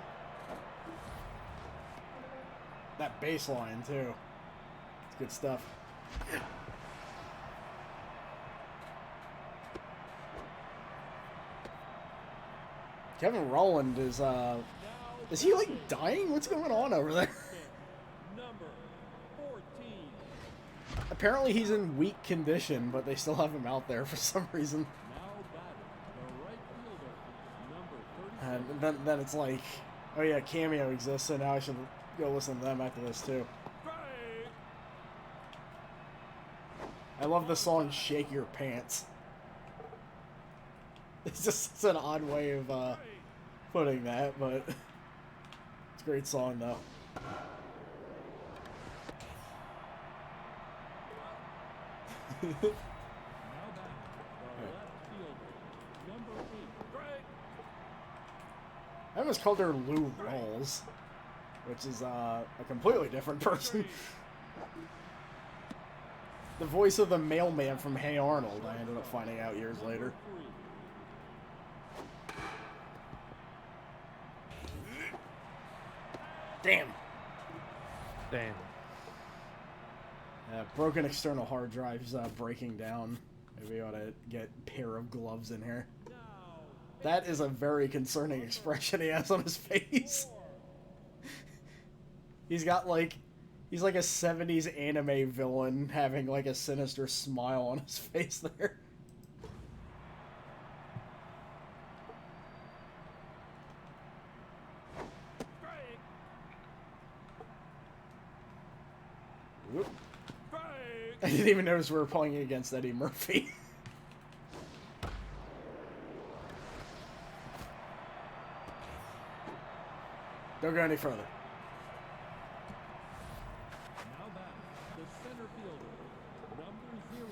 That bass line, too. It's good stuff. Kevin Rowland is he, like, dying? What's going on over there? Number 14. Apparently he's in weak condition, but they still have him out there for some reason. And then it's like, oh yeah, Cameo exists, so now I should go listen to them after this too. I love the song "Shake Your Pants." It's just an odd way of putting that, but it's a great song though. I almost called her Lou Rawls, which is a completely different person. The voice of the mailman from Hey Arnold, I ended up finding out years later. Damn. Damn. Broken external hard drives breaking down. Maybe we ought to get a pair of gloves in here. That is a very concerning expression he has on his face. He's like a 70s anime villain having like a sinister smile on his face there. didn't even notice we were playing against Eddie Murphy. Don't go any further. Now back, the center fielder, number 0.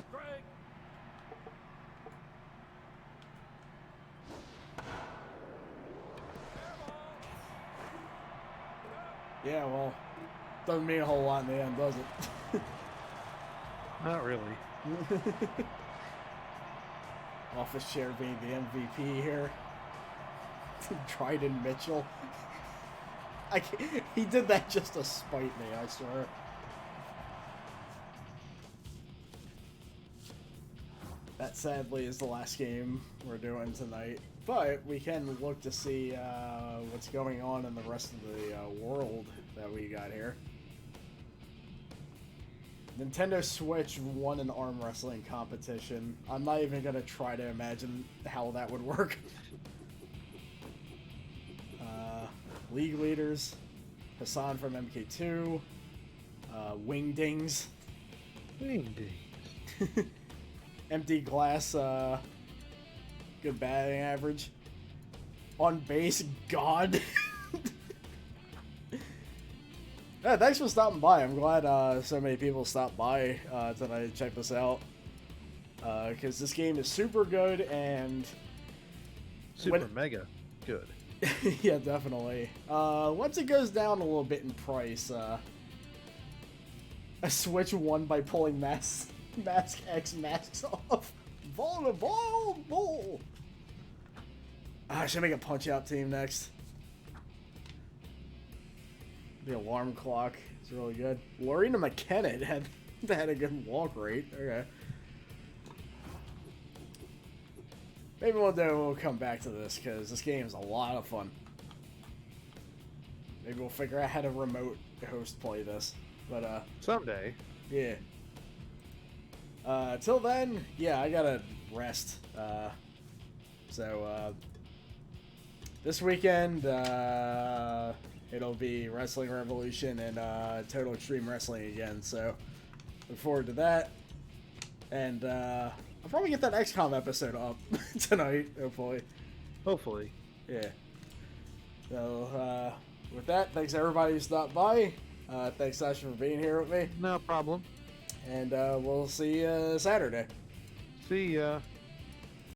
Strike. Yeah, well, doesn't mean a whole lot in the end, does it? Not really. Office chair being the MVP here. Dryden Mitchell. He did that just to spite me, I swear. That sadly is the last game we're doing tonight. But we can look to see what's going on in the rest of the world that we got here. Nintendo Switch won an arm wrestling competition. I'm not even going to try to imagine how that would work. League leaders. Hassan from MK2. Wingdings. Wingdings. Empty glass, good batting average. On base, God. Yeah, thanks for stopping by. I'm glad so many people stopped by tonight to check this out. Because this game is super good and... Mega good. Yeah, definitely. Once it goes down a little bit in price, a Switch won by pulling Mask X masks off. Vulnerable. I should make a Punch-Out team next. The alarm clock is really good. Lorena McKenna had a good walk rate. Okay. Maybe one day we'll come back to this because this game is a lot of fun. Maybe we'll figure out how to remote host play this. But someday. Yeah. Till then, yeah, I gotta rest. So this weekend, it'll be Wrestling Revolution and Total Extreme Wrestling again. So look forward to that. And I'll probably get that XCOM episode up tonight, hopefully. Hopefully. Yeah. So with that, thanks everybody who stopped by. Thanks Sasha for being here with me. No problem. And we'll see you Saturday. See ya.